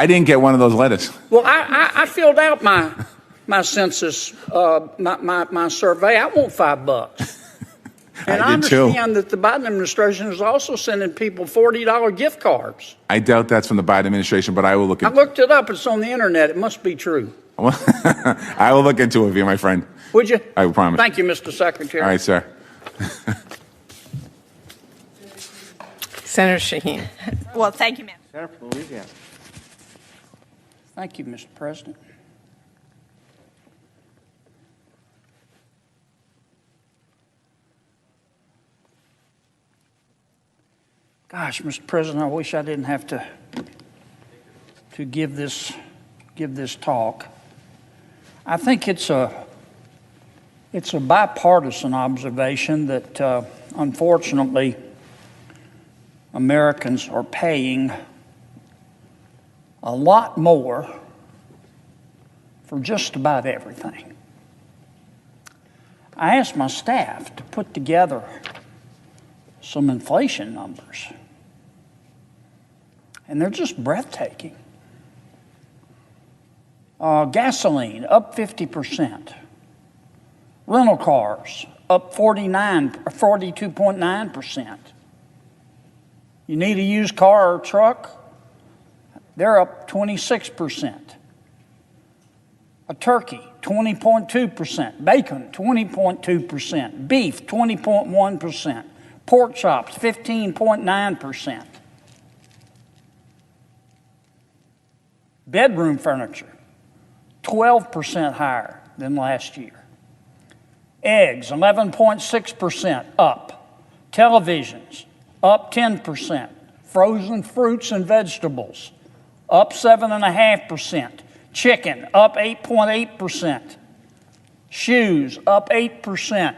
didn't get one of those letters. Well, I filled out my census, my survey. I want $5. And I understand that the Biden administration is also sending people $40 gift cards. I doubt that's from the Biden administration, but I will look into it. I looked it up. It's on the internet. It must be true. I will look into it with you, my friend. Would you? I promise. Thank you, Mr. Secretary. All right, sir. Senator Shaheen. Well, thank you, ma'am. Senator from Louisiana. Thank you, Mr. President. Gosh, Mr. President, I wish I didn't have to give this talk. I think it's a bipartisan observation that unfortunately Americans are paying a lot more for just about everything. I asked my staff to put together some inflation numbers, and they're just breathtaking. Gasoline up 50%. Rental cars up 42.9%. You need a used car or truck, they're up 26%. A turkey, 20.2%. Bacon, 20.2%. Beef, 20.1%. Pork chops, 15.9%. Bedroom furniture, 12% higher than last year. Eggs, 11.6% up. Televisions, up 10%. Frozen fruits and vegetables, up 7.5%. Chicken, up 8.8%. Shoes, up 8%.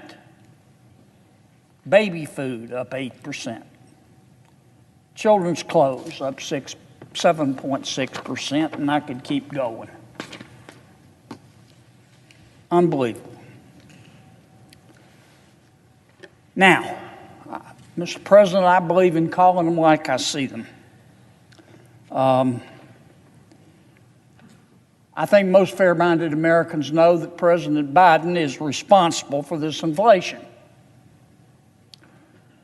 Baby food, up 8%. Children's clothes, up 7.6%, and I could keep going. Unbelievable. Now, Mr. President, I believe in calling them like I see them. I think most fair-minded Americans know that President Biden is responsible for this inflation.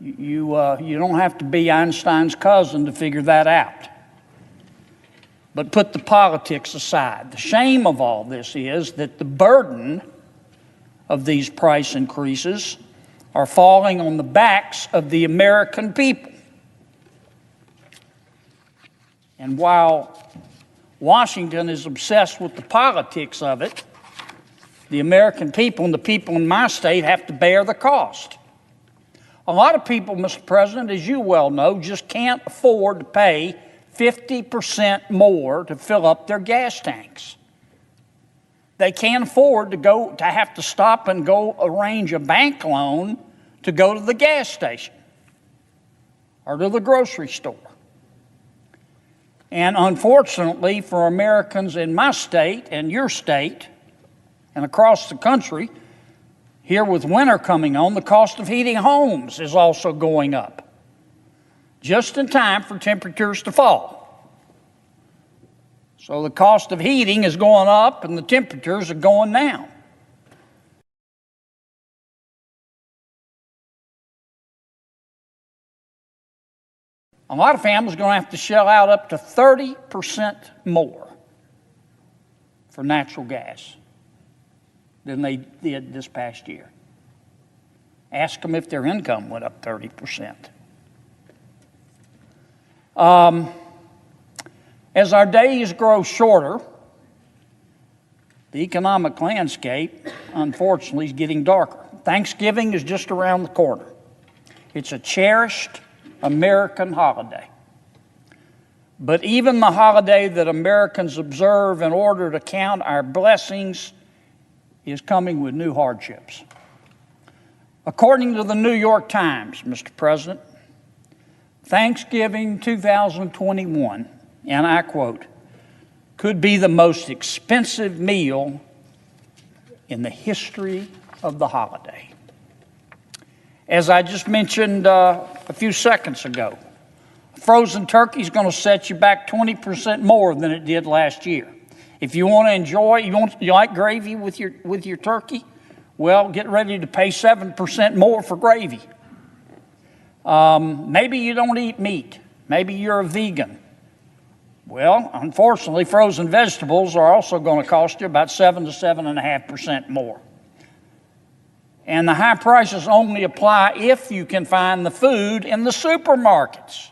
You don't have to be Einstein's cousin to figure that out. But put the politics aside. The shame of all this is that the burden of these price increases are falling on the backs of the American people. And while Washington is obsessed with the politics of it, the American people and the people in my state have to bear the cost. A lot of people, Mr. President, as you well know, just can't afford to pay 50% more to fill up their gas tanks. They can't afford to have to stop and go arrange a bank loan to go to the gas station or to the grocery store. And unfortunately for Americans in my state and your state and across the country, here with winter coming on, the cost of heating homes is also going up, just in time for temperatures to fall. So the cost of heating is going up and the temperatures are going down. A lot of families are going to have to shell out up to 30% more for natural gas than they did this past year. Ask them if their income went up 30%. As our days grow shorter, the economic landscape, unfortunately, is getting darker. Thanksgiving is just around the corner. It's a cherished American holiday. But even the holiday that Americans observe in order to count our blessings is coming with new hardships. According to the New York Times, Mr. President, Thanksgiving 2021, and I quote, could be the most expensive meal in the history of the holiday. As I just mentioned a few seconds ago, frozen turkey is going to set you back 20% more than it did last year. If you want to enjoy, you like gravy with your turkey, well, get ready to pay 7% more for gravy. Maybe you don't eat meat. Maybe you're a vegan. Well, unfortunately, frozen vegetables are also going to cost you about 7 to 7.5% more. And the high prices only apply if you can find the food in the supermarkets.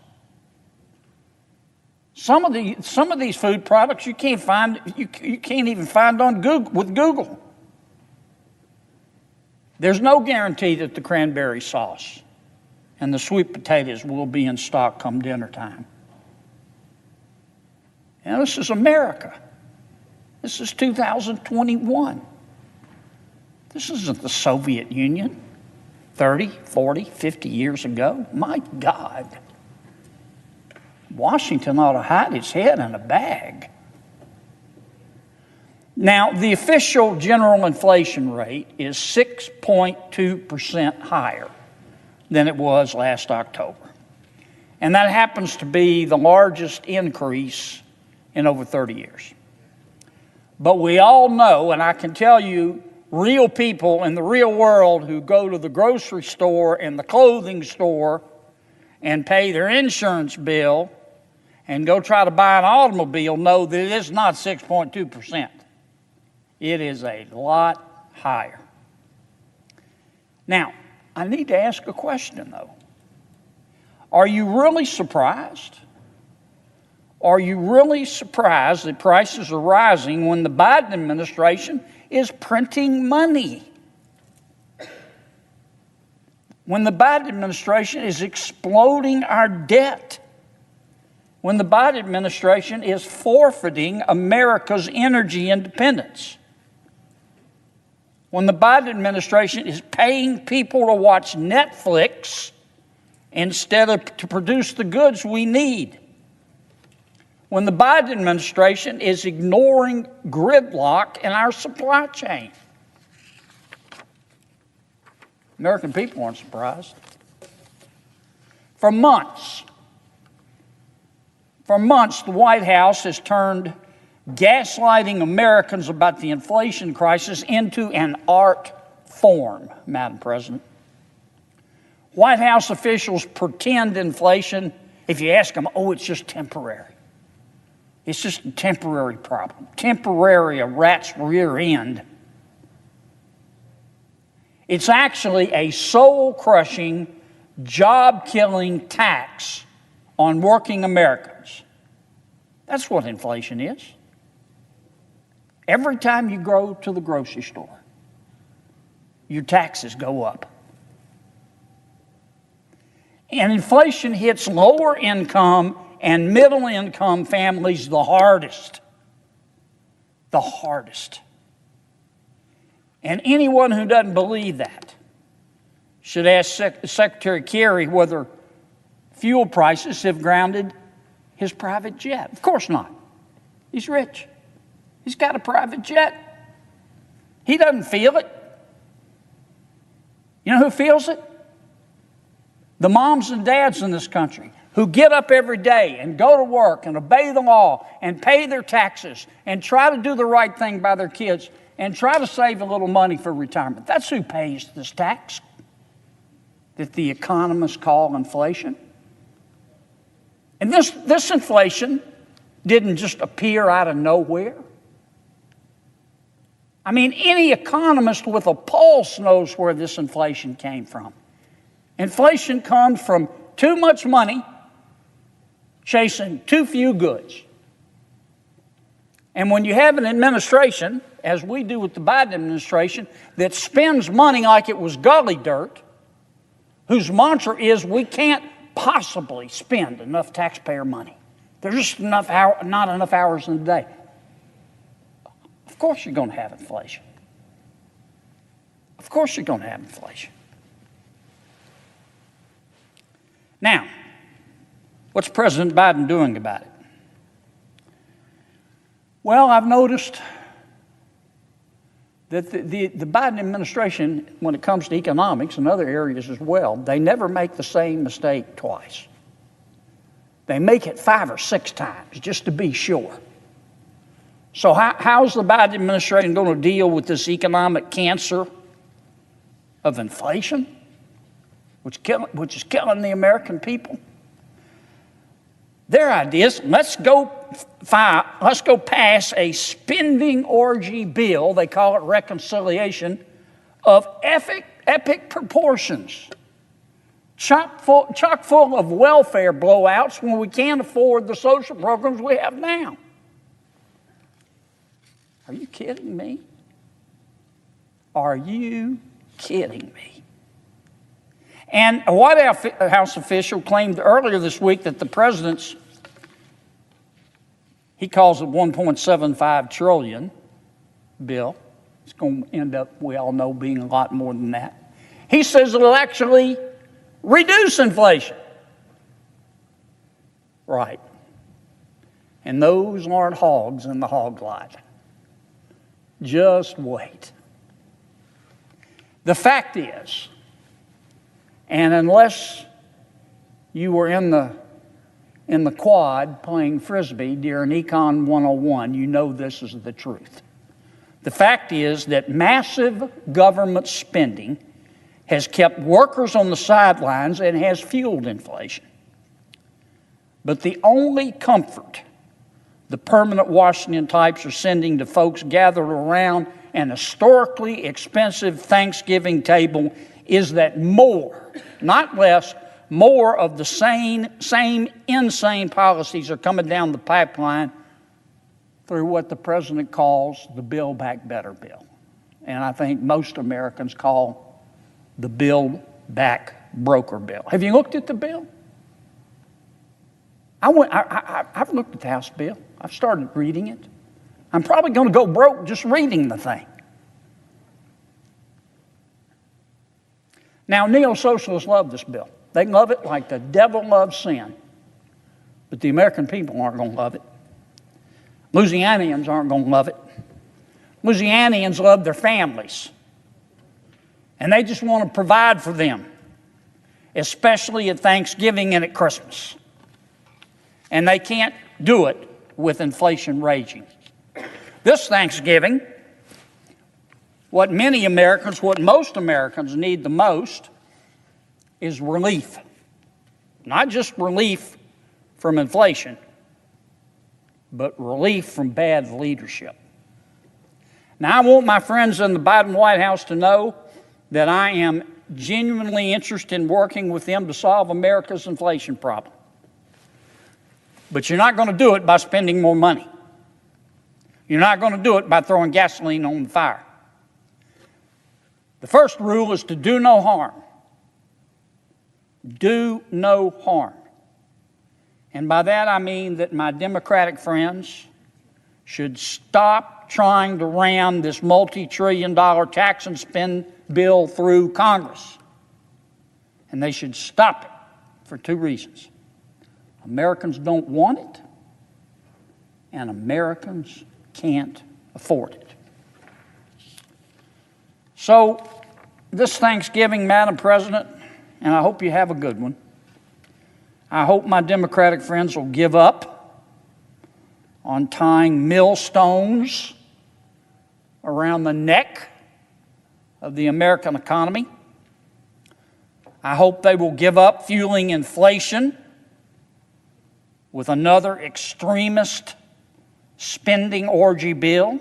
Some of these food products you can't find, you can't even find on Google with Google. There's no guarantee that the cranberry sauce and the sweet potatoes will be in stock come dinner time. And this is America. This is 2021. This isn't the Soviet Union 30, 40, 50 years ago. My God. Washington ought to hide its head in a bag. Now, the official general inflation rate is 6.2% higher than it was last October. And that happens to be the largest increase in over 30 years. But we all know, and I can tell you, real people in the real world who go to the grocery store and the clothing store and pay their insurance bill and go try to buy an automobile know that it is not 6.2%. It is a lot higher. Now, I need to ask a question, though. Are you really surprised? Are you really surprised that prices are rising when the Biden administration is printing money. When the Biden administration is exploding our debt, when the Biden administration is forfeiting America's energy independence, when the Biden administration is paying people to watch Netflix instead of to produce the goods we need, when the Biden administration is ignoring gridlock in our supply chain. American people aren't surprised. For months, the White House has turned gaslighting Americans about the inflation crisis into an art form, Madam President. White House officials pretend inflation, if you ask them, oh, it's just temporary. It's just a temporary problem. Temporary, a rat's rear end. It's actually a soul-crushing, job-killing tax on working Americans. That's what inflation is. Every time you go to the grocery store, your taxes go up. And inflation hits lower income and middle income families the hardest. The hardest. And anyone who doesn't believe that should ask Secretary Kerry whether fuel prices have grounded his private jet. Of course not. He's rich. He's got a private jet. He doesn't feel it. You know who feels it? The moms and dads in this country who get up every day and go to work and obey the law and pay their taxes and try to do the right thing by their kids and try to save a little money for retirement. That's who pays this tax that the economists call inflation. And this inflation didn't just appear out of nowhere. I mean, any economist with a pulse knows where this inflation came from. Inflation comes from too much money chasing too few goods. And when you have an administration, as we do with the Biden administration, that spends money like it was gully dirt, whose mantra is we can't possibly spend enough taxpayer money. There's just not enough hours in the day. Of course you're going to have inflation. Of course you're going to have inflation. Now, what's President Biden doing about it? Well, I've noticed that the Biden administration, when it comes to economics and other areas as well, they never make the same mistake twice. They make it 5 or 6 times just to be sure. So how's the Biden administration going to deal with this economic cancer of inflation, which is killing the American people? Their idea is let's go pass a spending orgy bill, they call it reconciliation, of epic proportions, chock full of welfare blowouts when we can't afford the social programs we have now. Are you kidding me? Are you kidding me? And a White House official claimed earlier this week that the president's, he calls it $1.75 trillion bill. It's going to end up, we all know, being a lot more than that. He says it'll actually reduce inflation. Right. And those aren't hogs in the hog lot. Just wait. The fact is, and unless you were in the quad playing Frisbee during Econ 101, you know this is the truth. The fact is that massive government spending has kept workers on the sidelines and has fueled inflation. But the only comfort the permanent Washington types are sending to folks gathered around an historically expensive Thanksgiving table is that more, not less, more of the same insane policies are coming down the pipeline through what the president calls the Build Back Better bill. and I think most Americans call the Build Back Broker bill. Have you looked at the bill? I've looked at the House bill. I've started reading it. I'm probably going to go broke just reading the thing. Now, neo-socialists love this bill. They love it like the devil loves sin. But the American people aren't going to love it. Louisianians aren't going to love it. Louisianians love their families. And they just want to provide for them, especially at Thanksgiving and at Christmas. And they can't do it with inflation raging. This Thanksgiving, what most Americans need the most is relief. Not just relief from inflation, but relief from bad leadership. Now, I want my friends in the Biden White House to know that I am genuinely interested in working with them to solve America's inflation problem. But you're not going to do it by spending more money. You're not going to do it by throwing gasoline on the fire. The first rule is to do no harm. Do no harm. And by that I mean that my Democratic friends should stop trying to ram this multi-trillion-dollar tax and spend bill through Congress. And they should stop it for two reasons. Americans don't want it, and Americans can't afford it. So this Thanksgiving, Madam President, and I hope you have a good one, I hope my Democratic friends will give up on tying millstones around the neck of the American economy. I hope they will give up fueling inflation with another extremist spending orgy bill.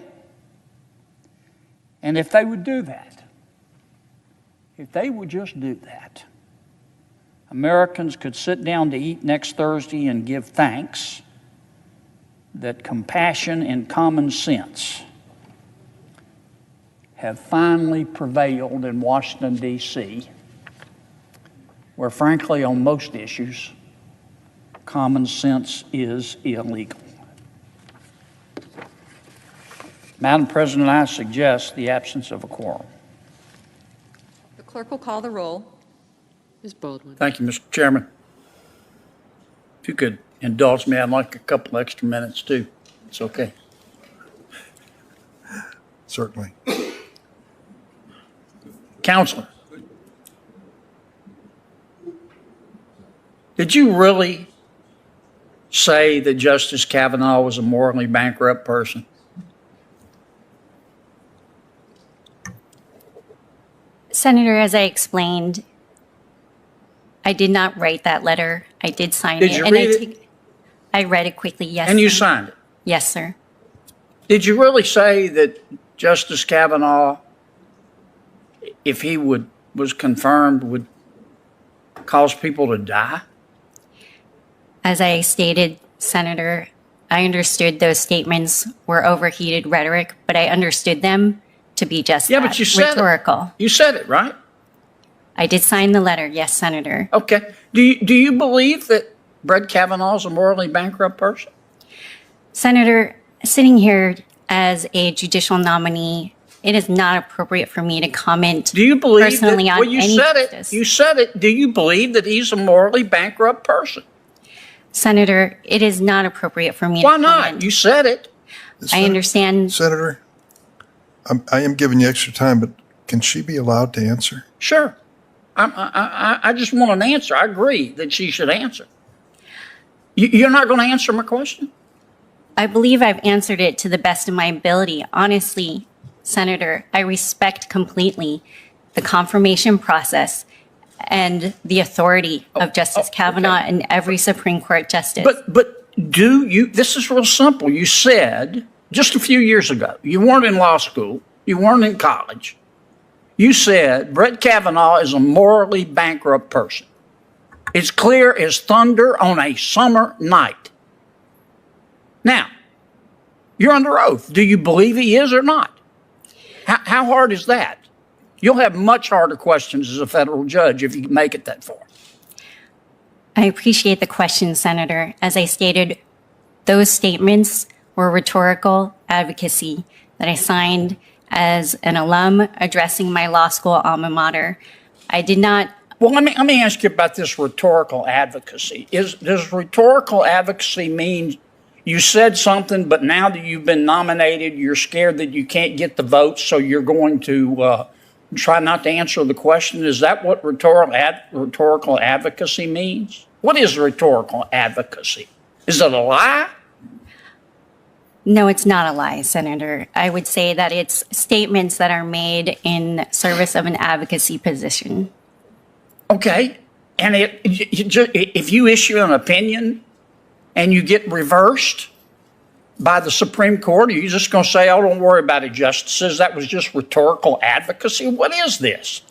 And if they would do that, if they would just do that, Americans could sit down to eat next Thursday and give thanks that compassion and common sense have finally prevailed in Washington, D.C., where frankly on most issues, common sense is illegal. Madam President, I suggest the absence of a quorum. The clerk will call the roll. Ms. Baldwin. Thank you, Mr. Chairman. If you could indulge me, I'd like a couple extra minutes too. It's okay. Certainly. Counselor, did you really say that Justice Kavanaugh was a morally bankrupt person? Senator, as I explained, I did not write that letter. I did sign it. Did you read it? I read it quickly, yes. And you sir. signed it? Yes, sir. Did you really say that Justice Kavanaugh, if he was confirmed, would cause people to die? As I stated, Senator, I understood those statements were overheated rhetoric, but I understood them to be just Yeah, that, but you said rhetorical. You said it, right? I did sign the letter, yes, Senator. Okay. Do you believe that Brett Kavanaugh is a morally bankrupt person? Senator, sitting here as a judicial nominee, it is not appropriate for me to comment Do you believe personally that, on well, you any said justice. it. You said it. Do you believe that he's a morally bankrupt person? Senator, it is not appropriate for me Why to not? comment. You said it. I understand. Senator, I am giving you extra time, but can she be allowed to answer? Sure. I just want an answer. I agree that she should answer. You're not going to answer my question? I believe I've answered it to the best of my ability. Honestly, Senator, I respect completely the confirmation process and the authority of Justice Kavanaugh okay. and every Supreme Court justice. But do you, this is real simple. You said just a few years ago, you weren't in law school, you weren't in college. You said Brett Kavanaugh is a morally bankrupt person. It's clear as thunder on a summer night. Now, you're under oath. Do you believe he is or not? How hard is that? You'll have much harder questions as a federal judge if you make it that far. I appreciate the question, Senator. As I stated, those statements were rhetorical advocacy that I signed as an alum addressing my law school alma mater. I did not. Well, let me ask you about this rhetorical advocacy. Does rhetorical advocacy mean you said something, but now that you've been nominated, you're scared that you can't get the votes, so you're going to try not to answer the question? Is that what rhetorical advocacy means? What is rhetorical advocacy? Is it a lie? No, it's not a lie, Senator. I would say that it's statements that are made in service of an advocacy position. Okay. And if you issue an opinion and you get reversed by the Supreme Court, are you just going to say, oh, don't worry about it, justices, that was just rhetorical advocacy? What is this?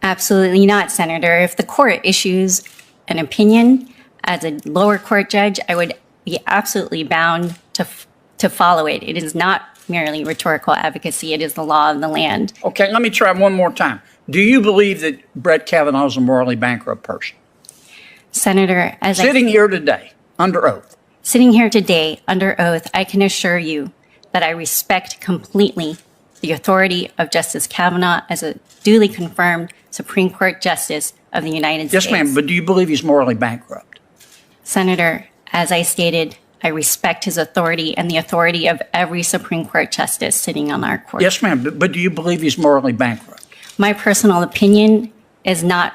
Absolutely not, Senator. If the court issues an opinion as a lower court judge, I would be absolutely bound to follow it. It is not merely rhetorical advocacy. It is the law of the land. Okay, let me try one more time. Do you believe that Brett Kavanaugh is a morally bankrupt person? Senator, Sitting here today, under oath. Sitting here today, under oath, I can assure you that I respect completely the authority of Justice Kavanaugh as a duly confirmed Supreme Court Justice of the United States. Yes, ma'am, but do you believe he's morally bankrupt? Senator, as I stated, I respect his authority and the authority of every Supreme Court Justice sitting on our court. Yes, ma'am, but do you believe he's morally bankrupt? My personal opinion is not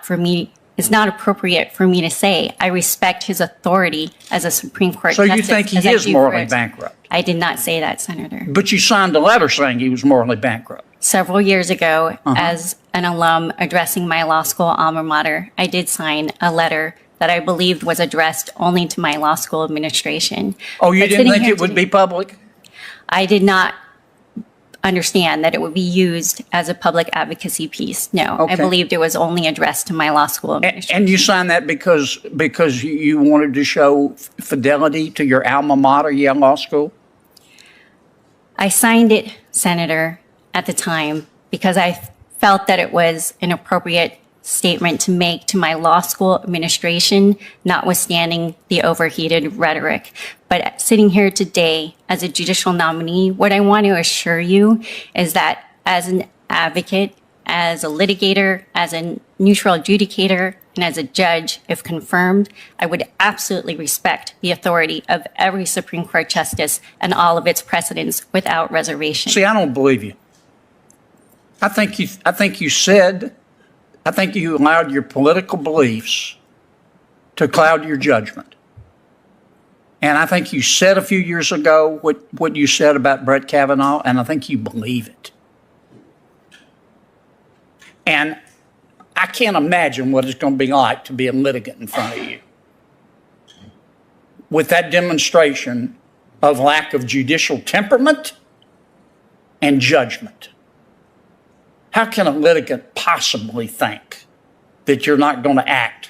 appropriate for me to say. I respect his authority as a Supreme Court So Justice. you think he is morally bankrupt? I did not say that, Senator. But you signed a letter saying he was morally bankrupt. Several years ago, as an alum addressing my law school alma mater, I did sign a letter that I believed was addressed only to my law school administration. Oh, you But didn't sitting think here it would today- be public? I did not understand that it would be used as a public advocacy piece. No, Okay. I believed it was only addressed to my law school administration. And you signed that because you wanted to show fidelity to your alma mater, Yale Law School? I signed it, Senator, at the time because I felt that it was an appropriate statement to make to my law school administration, notwithstanding the overheated rhetoric. But sitting here today as a judicial nominee, what I want to assure you is that as an advocate, as a litigator, as a neutral adjudicator, and as a judge, if confirmed, I would absolutely respect the authority of every Supreme Court justice and all of its precedents without reservation. See, I don't believe you. I think you allowed your political beliefs to cloud your judgment. And I think you said a few years ago what you said about Brett Kavanaugh, and I think you believe it. And I can't imagine what it's going to be like to be a litigant in front of you with that demonstration of lack of judicial temperament and judgment. How can a litigant possibly think that you're not going to act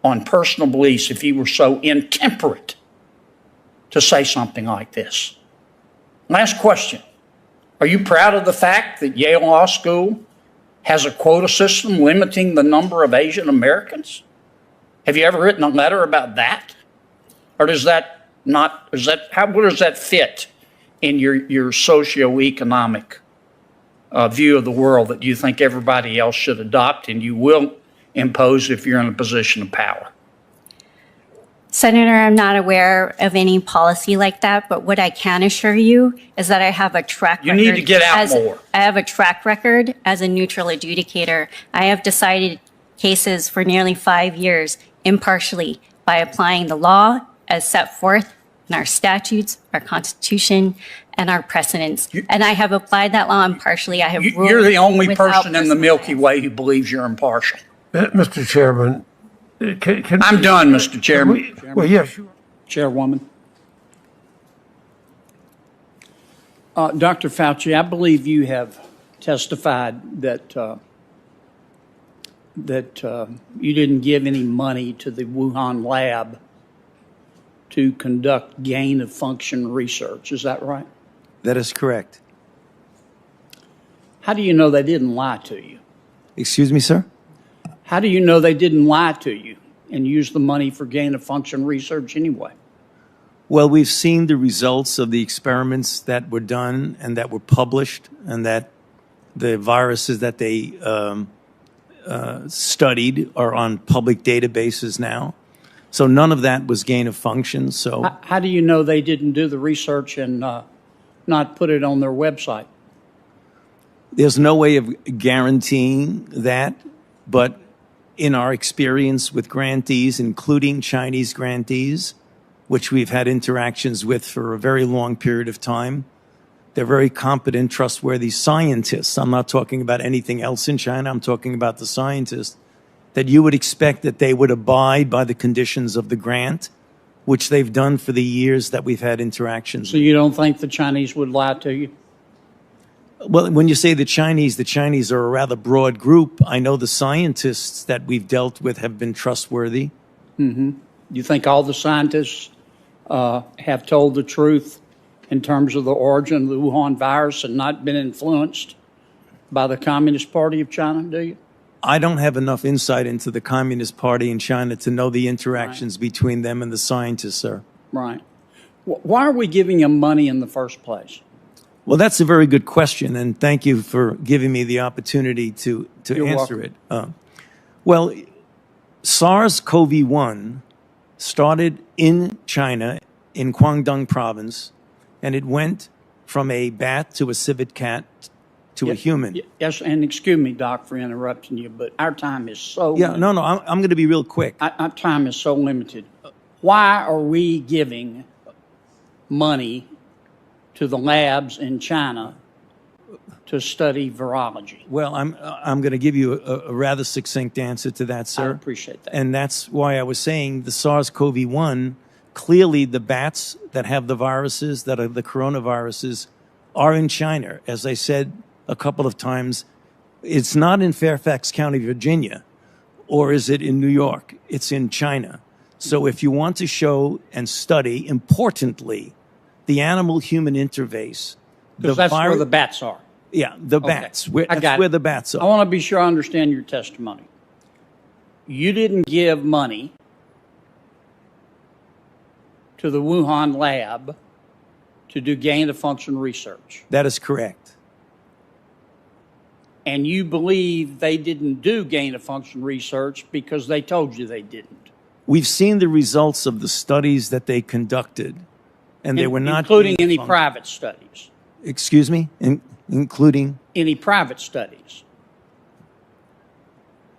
on personal beliefs if you were so intemperate to say something like this? Last question. Are you proud of the fact that Yale Law School has a quota system limiting the number of Asian Americans? Have you ever written a letter about that? Or does that not, where does that fit in your socioeconomic view of the world that you think everybody else should adopt and you will impose if you're in a position of power? Senator, I'm not aware of any policy like that, but what I can assure you is that I have a track record. You need to get out more. I have a track record as a neutral adjudicator. I have decided cases for nearly 5 years impartially by applying the law as set forth in our statutes, our Constitution, and our precedents. And I have applied that law impartially. I have ruled You're the only without person in the Milky Way who believes you're impartial. Mr. Chairman, I'm done, Mr. Chairman. Well, yes. Chairwoman. Dr. Fauci, I believe you have testified that you didn't give any money to the Wuhan lab to conduct gain of function research. Is that right? That is correct. How do you know they didn't lie to you? Excuse me, sir? How do you know they didn't lie to you and use the money for gain-of-function research anyway? Well, we've seen the results of the experiments that were done and that were published, and that the viruses that they studied are on public databases now. So none of that was gain of function. So How do you know they didn't do the research and not put it on their website? there's no way of guaranteeing that, but in our experience with grantees, including Chinese grantees, which we've had interactions with for a very long period of time, they're very competent, trustworthy scientists. I'm not talking about anything else in China. I'm talking about the scientists, that you would expect that they would abide by the conditions of the grant, which they've done for the years that we've had interactions. So you don't think the Chinese would lie to you? Well, when you say the Chinese are a rather broad group. I know the scientists that we've dealt with have been trustworthy. Mm-hmm. You think all the scientists have told the truth in terms of the origin of the Wuhan virus and not been influenced by the Communist Party of China, do you? I don't have enough insight into the Communist Party in China to know the interactions between them and the scientists, sir. Right. Why are we giving them money in the first place? Well, that's a very good question, and thank you for giving me the opportunity to answer it. Well, SARS-CoV-1 started in China, in Guangdong province, and it went from a bat to a civet cat to a human. Yes, and excuse me, Doc, for interrupting you, but our time is so limited. No, I'm going to be real quick. Our time is so limited. Why are we giving money to the labs in China to study virology? Well, I'm going to give you a rather succinct answer to that, sir. I appreciate that. And that's why I was saying the SARS-CoV-1, clearly the bats that have the viruses, that are the coronaviruses, are in China. As I said a couple of times, it's not in Fairfax County, Virginia, or is it in New York? It's in China. So if you want to show and study, importantly, the animal-human interface. Because that's where the bats are. Yeah, the bats. That's where the bats are. I want to be sure I understand your testimony. You didn't give money to the Wuhan lab to do gain-of-function research. That is correct. And you believe they didn't do gain-of-function research because they told you they didn't. We've seen the results of the studies that they conducted, and they were not including any private studies. Excuse me? Including? Any private studies.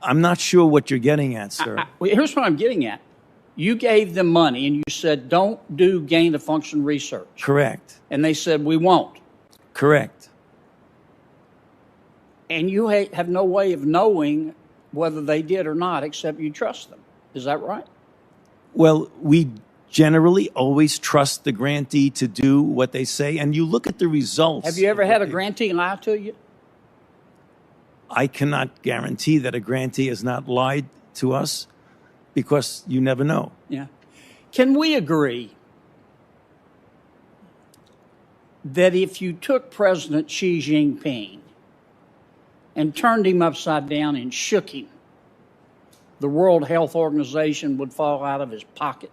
I'm not sure what you're getting at, sir. Here's what I'm getting at. You gave them money and you said, don't do gain-of-function research. Correct. And they said, we won't. Correct. And you have no way of knowing whether they did or not, except you trust them. Is that right? Well, we generally always trust the grantee to do what they say, and you look at the results. Have you ever had a grantee lie to you? I cannot guarantee that a grantee has not lied to us, because you never know. Yeah. Can we agree that if you took President Xi Jinping and turned him upside down and shook him, the World Health Organization would fall out of his pocket?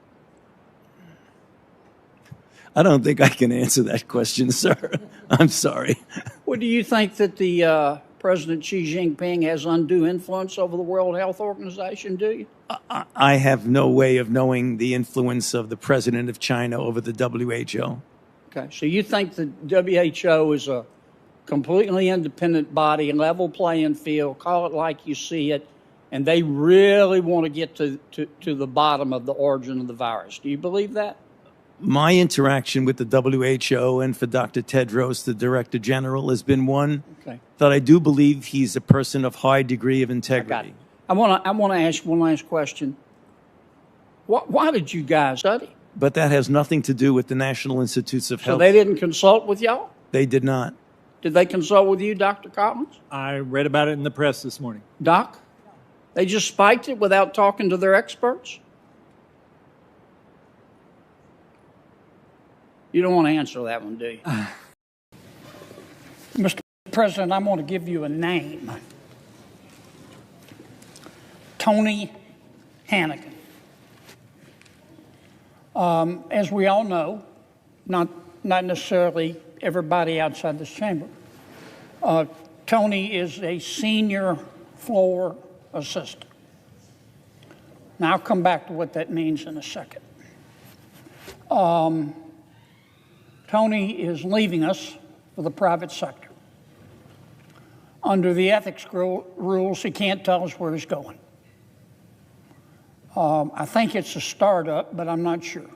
I don't think I can answer that question, sir. I'm sorry. Well, do you think that the President Xi Jinping has undue influence over the World Health Organization, do you? I have no way of knowing the influence of the president of China over the WHO. Okay, so you think the WHO is a completely independent body, level playing field, call it like you see it, and they really want to get to the bottom of the origin of the virus. Do you believe that? My interaction with the WHO and for Dr. Tedros, the Director General, has been one that I do believe he's a person of high degree of integrity. I want to ask one last question. Why did you guys study? But that has nothing to do with the National Institutes of Health. So they didn't consult with y'all? They did not. Did they consult with you, Dr. Collins? I read about it in the press this morning. Doc? They just spiked it without talking to their experts? You don't want to answer that one, do you? Mr. President, I want to give you a name. Tony Hannity. As we all know, not necessarily everybody outside this chamber, Tony is a senior floor assistant. Now, I'll come back to what that means in a second. Tony is leaving us for the private sector. Under the ethics rules, he can't tell us where he's going. I think it's a startup, but I'm not sure.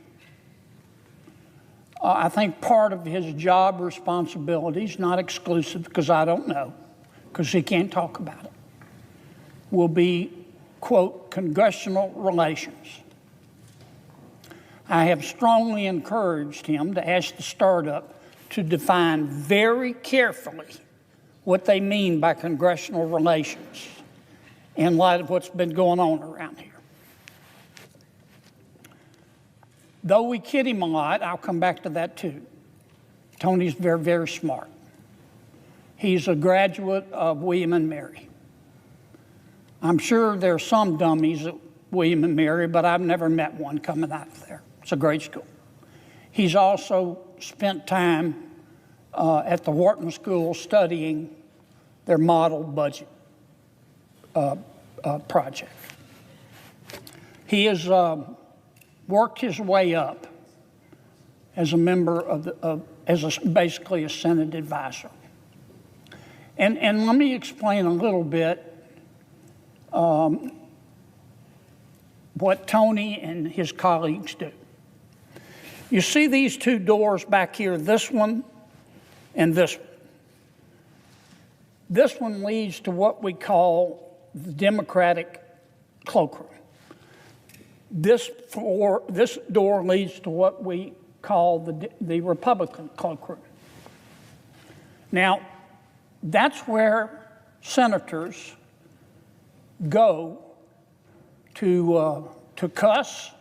I think part of his job responsibilities, not exclusive, because I don't know, because he can't talk about it, will be, quote, congressional relations. I have strongly encouraged him to ask the startup to define very carefully what they mean by congressional relations in light of what's been going on around here. Though we kid him a lot, I'll come back to that too. Tony's very, very smart. He's a graduate of William and Mary. I'm sure there are some dummies at William and Mary, but I've never met one coming out of there. It's a great school. He's also spent time at the Wharton School studying their model budget project. He has worked his way up as a member of basically a Senate advisor. And let me explain a little bit what Tony and his colleagues do. You see these two doors back here, this one and this one. This one leads to what we call the Democratic cloakroom. This door leads to what we call the Republican cloakroom. Now, that's where senators go to cuss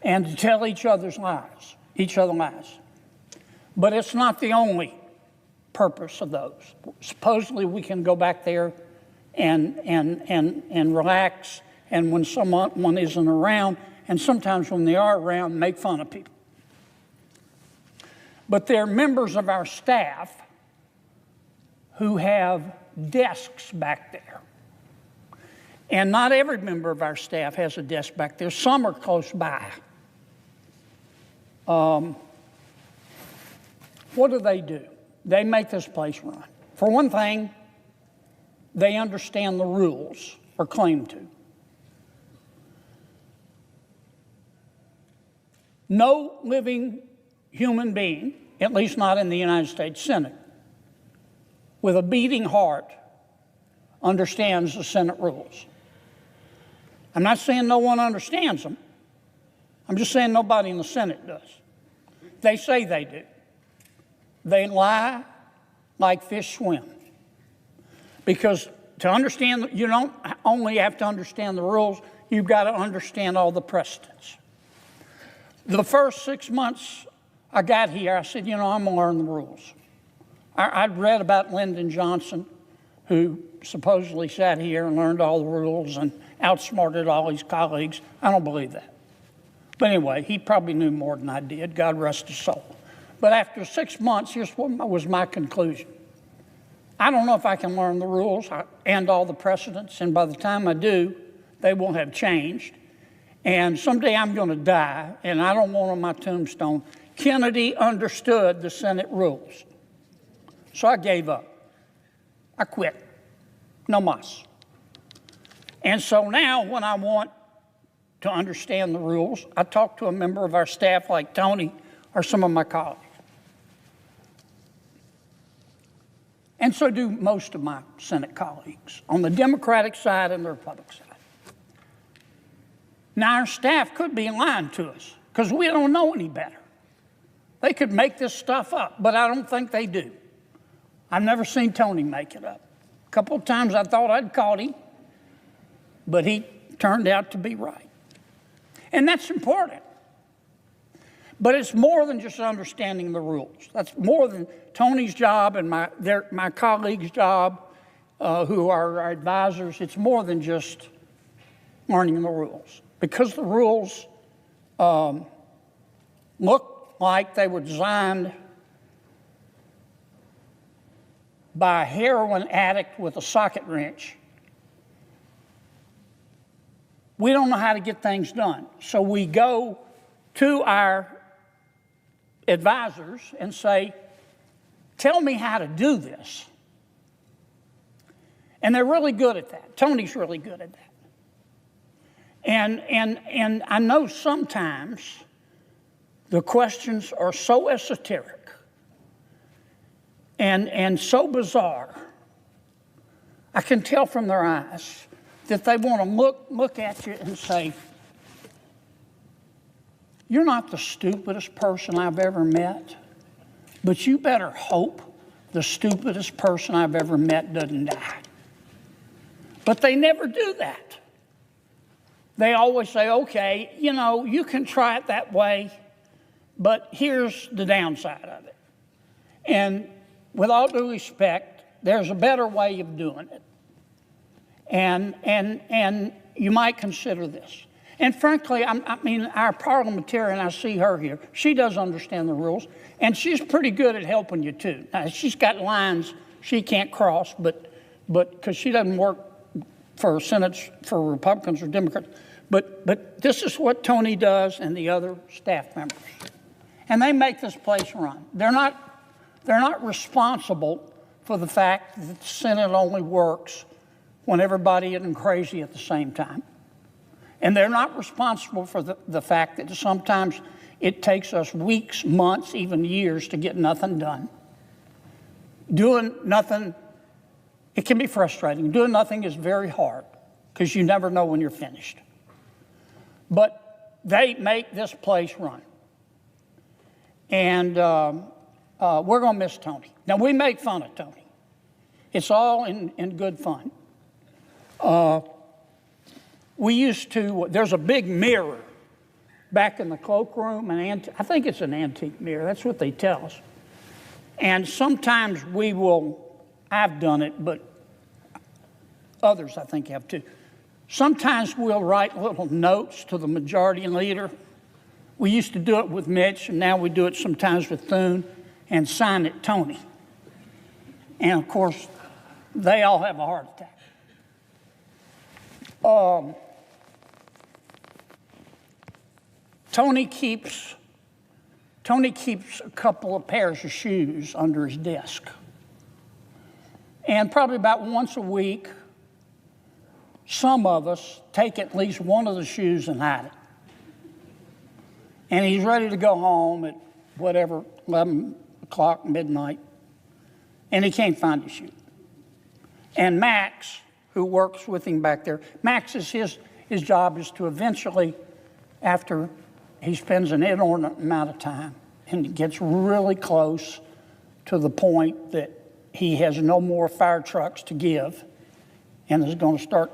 and to tell each other lies. But it's not the only purpose of those. Supposedly we can go back there and relax, and when someone isn't around, and sometimes when they are around, make fun of people. But there are members of our staff who have desks back there. And not every member of our staff has a desk back there. Some are close by. What do? They make this place run. For one thing, they understand the rules, or claim to. No living human being, at least not in the United States Senate, with a beating heart understands the Senate rules. I'm not saying no one understands them. I'm just saying nobody in the Senate does. They say they do. They lie like fish swim. Because to understand, you don't only have to understand the rules, you've got to understand all the precedents. The first 6 months I got here, I said, I'm going to learn the rules. I'd read about Lyndon Johnson, who supposedly sat here and learned all the rules and outsmarted all his colleagues. I don't believe that. But anyway, he probably knew more than I did. God rest his soul. But after 6 months, here's what was my conclusion. I don't know if I can learn the rules and all the precedents, and by the time I do, they will have changed. And someday I'm going to die, and I don't want on my tombstone, Kennedy understood the Senate rules. So I gave up. I quit. No mas. And so now when I want to understand the rules, I talk to a member of our staff like Tony or some of my colleagues. And so do most of my Senate colleagues on the Democratic side and the Republican side. Now, our staff could be lying to us because we don't know any better. They could make this stuff up, but I don't think they do. I've never seen Tony make it up. A couple of times I thought I'd caught him, but he turned out to be right. And that's important But it's more than just understanding the rules. That's more than Tony's job and my colleagues' job, who are our advisors. It's more than just learning the rules, because the rules look like they were designed by a heroin addict with a socket wrench. We don't know how to get things done. So we go to our advisors and say, tell me how to do this. And they're really good at that. Tony's really good at that. And I know sometimes the questions are so esoteric and so bizarre. I can tell from their eyes that they want to look at you and say, you're not the stupidest person I've ever met, but you better hope the stupidest person I've ever met doesn't die. But they never do that. They always say, okay, you know, you can try it that way, but here's the downside of it. And with all due respect, there's a better way of doing it. And you might consider this. And frankly, I mean, our parliamentarian, I see her here, she does understand the rules, and she's pretty good at helping you too. Now, she's got lines she can't cross, but because she doesn't work for Senate, for Republicans or Democrats, but this is what Tony does and the other staff members. And they make this place run. They're not responsible for the fact that the Senate only works when everybody isn't crazy at the same time. And they're not responsible for the fact that sometimes it takes us weeks, months, even years to get nothing done. Doing nothing, it can be frustrating. Doing nothing is very hard because you never know when you're finished. But they make this place run. And we're going to miss Tony. Now, we make fun of Tony. It's all in good fun. We used to, there's a big mirror back in the cloakroom, I think it's an antique mirror, that's what they tell us. And sometimes I've done it, but others I think have too. Sometimes we'll write little notes to the majority leader. We used to do it with Mitch, and now we do it sometimes with Thune, and sign it Tony. And of course, they all have a heart attack. Tony keeps a couple of pairs of shoes under his desk. And probably about once a week, some of us take at least one of the shoes and hide it. And he's ready to go home at whatever, 11 o'clock, midnight, and he can't find his shoe. And Max, who works with him back there, Max is his job is to eventually, after he spends an inordinate amount of time and gets really close to the point that he has no more fire trucks to give and is going to start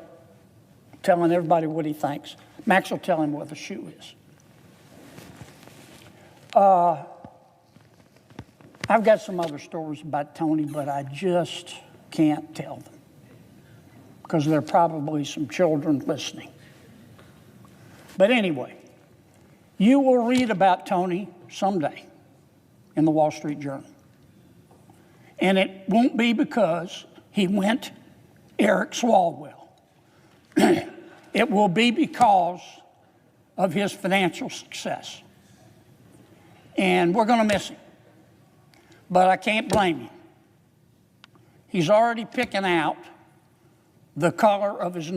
telling everybody what he thinks, Max will tell him where the shoe is. I've got some other stories about Tony, but I just can't tell them because there are probably some children listening. But anyway, you will read about Tony someday in the Wall Street Journal. And it won't be because he went Eric Swalwell. It will be because of his financial success. And we're going to miss him. But I can't blame him. He's already picking out the color of his